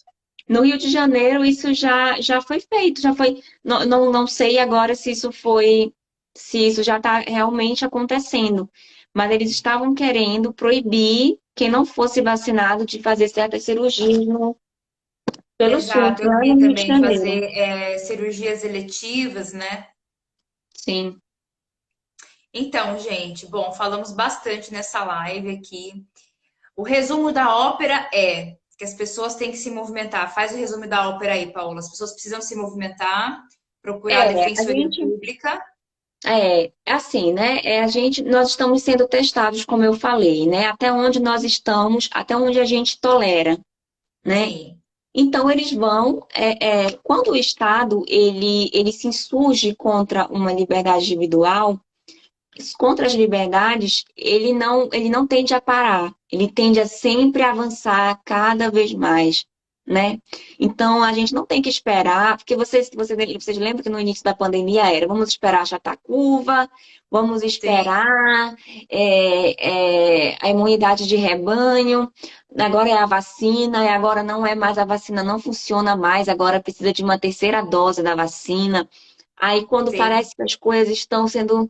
no Rio de Janeiro isso já foi feito, já foi. Não, não sei agora se isso já está realmente acontecendo, mas eles estavam querendo proibir quem não fosse vacinado de fazer certas cirurgias pelo SUS,
Exato, eu
lá
vi
no Rio de
também
Janeiro.
fazer cirurgias eletivas, né?
Sim.
Então, gente, bom, falamos bastante nessa live aqui. O resumo da ópera é que as pessoas têm que se movimentar. Faz o resumo da ópera aí, Paula. As pessoas precisam se movimentar, procurar a
A
defensoria
gente
pública.
assim, né? Nós estamos sendo testados, como eu falei, né? Até onde nós estamos, até onde a gente tolera, né?
Sim,
Então eles vão, quando o Estado ele se insurge contra uma liberdade individual, contra as liberdades, ele não tende a parar, ele tende a sempre avançar cada vez mais. né? Então, a gente não tem que esperar, porque vocês lembram que no início da pandemia era, vamos esperar achatar a curva, vamos
Sim,
esperar a imunidade de rebanho, agora é a vacina, e agora não é mais a vacina, não funciona mais, agora precisa de uma terceira dose da vacina. Aí, quando
sim,
parece que as coisas estão sendo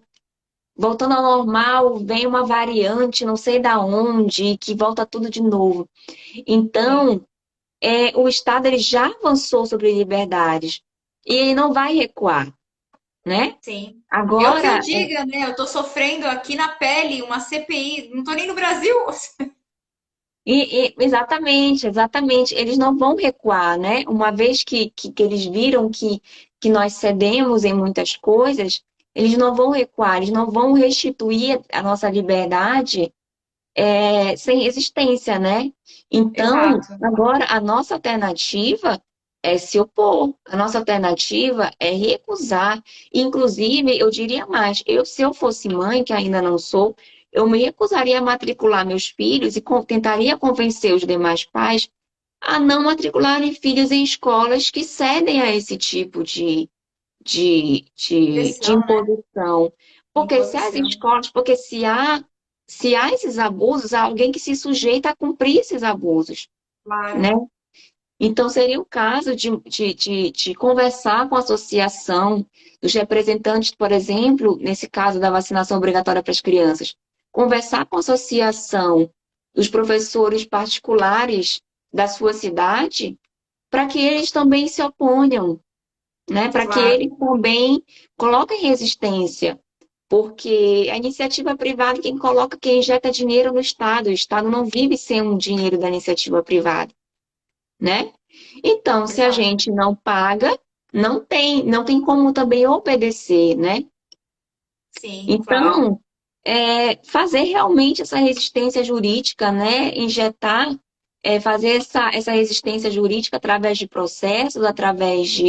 voltando ao normal, vem uma variante, não sei da onde, que volta tudo de novo.
sim.
Então, o Estado ele já avançou sobre liberdades e ele não vai recuar, né?
Sim. É o que eu
Agora,
diga, né? Eu tô sofrendo aqui na pele uma CPI, não tô nem no Brasil.
exatamente, exatamente, eles não vão recuar, né? Uma vez que eles viram que nós cedemos em muitas coisas, eles não vão recuar, eles não vão restituir a nossa liberdade sem resistência, né? Então,
Exato.
agora a nossa alternativa é se opor, a nossa alternativa é recusar. Inclusive, eu diria mais, se eu fosse mãe, que ainda não sou, eu me recusaria a matricular meus filhos e tentaria convencer os demais pais a não matricularem filhos em escolas que cedem a esse tipo de
Pressão, né?
imposição. Porque se as
Imposição.
escolas, porque se há esses abusos, há alguém que se sujeita a cumprir esses abusos, né?
Claro.
Então, seria o caso de conversar com a associação dos representantes, por exemplo, nesse caso da vacinação obrigatória para as crianças, conversar com a associação dos professores particulares da sua cidade, para que eles também se oponham, né? Para que
Claro.
eles também coloquem resistência, porque a iniciativa privada, quem coloca, quem injeta dinheiro no Estado, o Estado não vive sem um dinheiro da iniciativa privada, né? Então, se a
Verdade.
gente não paga, não tem como também obedecer, né?
Sim, claro.
Então, fazer realmente essa resistência jurídica, né? Injetar, fazer essa resistência jurídica através de processos, através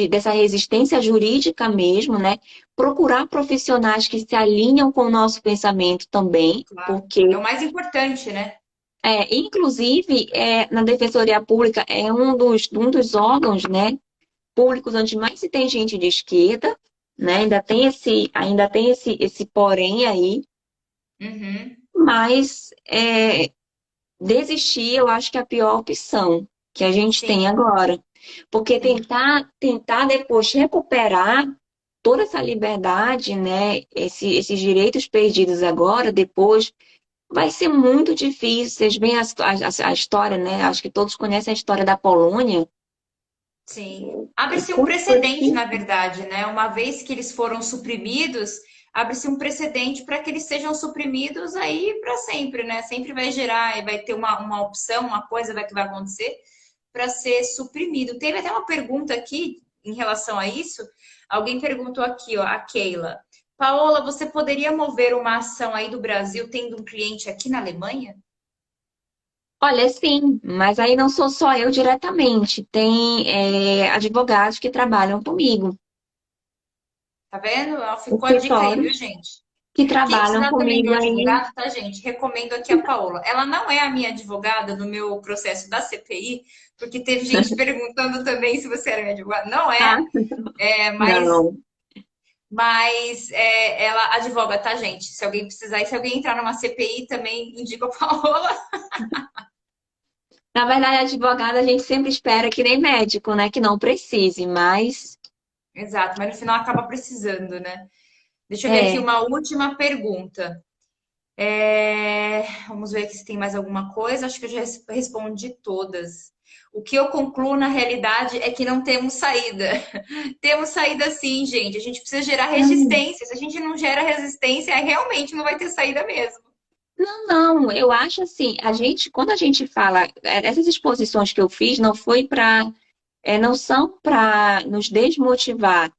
dessa resistência jurídica mesmo, né? Procurar profissionais que se alinham com o nosso pensamento também,
Claro. É
porque,
o mais importante, né?
inclusive, na Defensoria Pública é um dos órgãos, né, públicos onde mais se tem gente de esquerda, né? Ainda tem esse porém aí,
Uhum.
mas desistir eu acho que é a pior opção que a gente tem
Sim,
agora. Porque
sim.
tentar depois recuperar toda essa liberdade, né, esses direitos perdidos agora, depois, vai ser muito difícil. Vocês veem a história, né? Acho que todos conhecem a história da Polônia.
Sim. Abre-se um
Como foi
precedente, na
difícil.
verdade, né? Uma vez que eles foram suprimidos, abre-se um precedente para que eles sejam suprimidos aí para sempre, né? Sempre vai gerar, e vai ter uma opção, uma coisa que vai acontecer para ser suprimido. Teve até uma pergunta aqui em relação a isso. Alguém perguntou aqui, ó, a Keila. Paola, você poderia mover uma ação aí do Brasil tendo um cliente aqui na Alemanha?
Olha, sim, mas aí não sou só eu diretamente. Tem advogados que trabalham comigo,
Tá vendo? Ela ficou a dica aí, viu,
escritórios
gente?
que
Quem
trabalham
precisar também de
comigo
um
aí.
advogado, tá, gente? Recomendo aqui a Paola. Ela não é a minha advogada no meu processo da CPI, porque teve gente perguntando também se você era minha advogada. Não
Tá?
é, é mas,
Não.
ela advoga, tá, gente? Se alguém precisar e se alguém entrar numa CPI, também indico a Paola.
Na verdade, advogado a gente sempre espera que nem médico, né? Que não precise, mas
Exato, mas no final acaba precisando, né? Deixa eu ver aqui
é.
uma última pergunta. Vamos ver aqui se tem mais alguma coisa. Acho que eu já respondi todas. O que eu concluo na realidade é que não temos saída. Temos saída sim, gente. A gente precisa gerar resistência. Se a gente não gera resistência, realmente não vai ter saída mesmo.
Não, não, eu acho assim, quando a gente fala, essas exposições que eu fiz não são para nos desmotivar.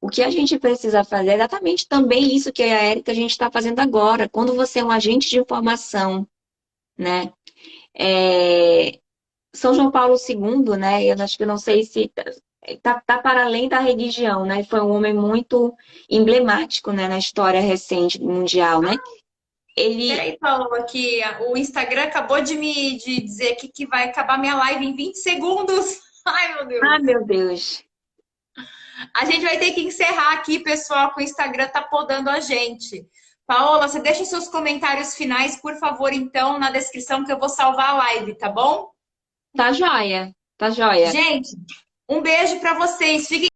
O que a gente precisa fazer é exatamente também isso que a Érica a gente está fazendo agora. Quando você é um agente de informação, né? É, São João Paulo II, né? Eu acho que não sei se tá para além da religião, né? Foi um homem muito emblemático, né, na história recente mundial, né? Ele.
Peraí, Paola, que o Instagram acabou de dizer aqui que vai acabar minha live em 20 segundos. Ai, meu
Ah,
Deus.
meu Deus.
A gente vai ter que encerrar aqui, pessoal, que o Instagram tá podando a gente. Paola, você deixa os seus comentários finais, por favor, então, na descrição que eu vou salvar a live, tá bom?
Tá joia. Tá joia.
Gente, um beijo para vocês. Fiquem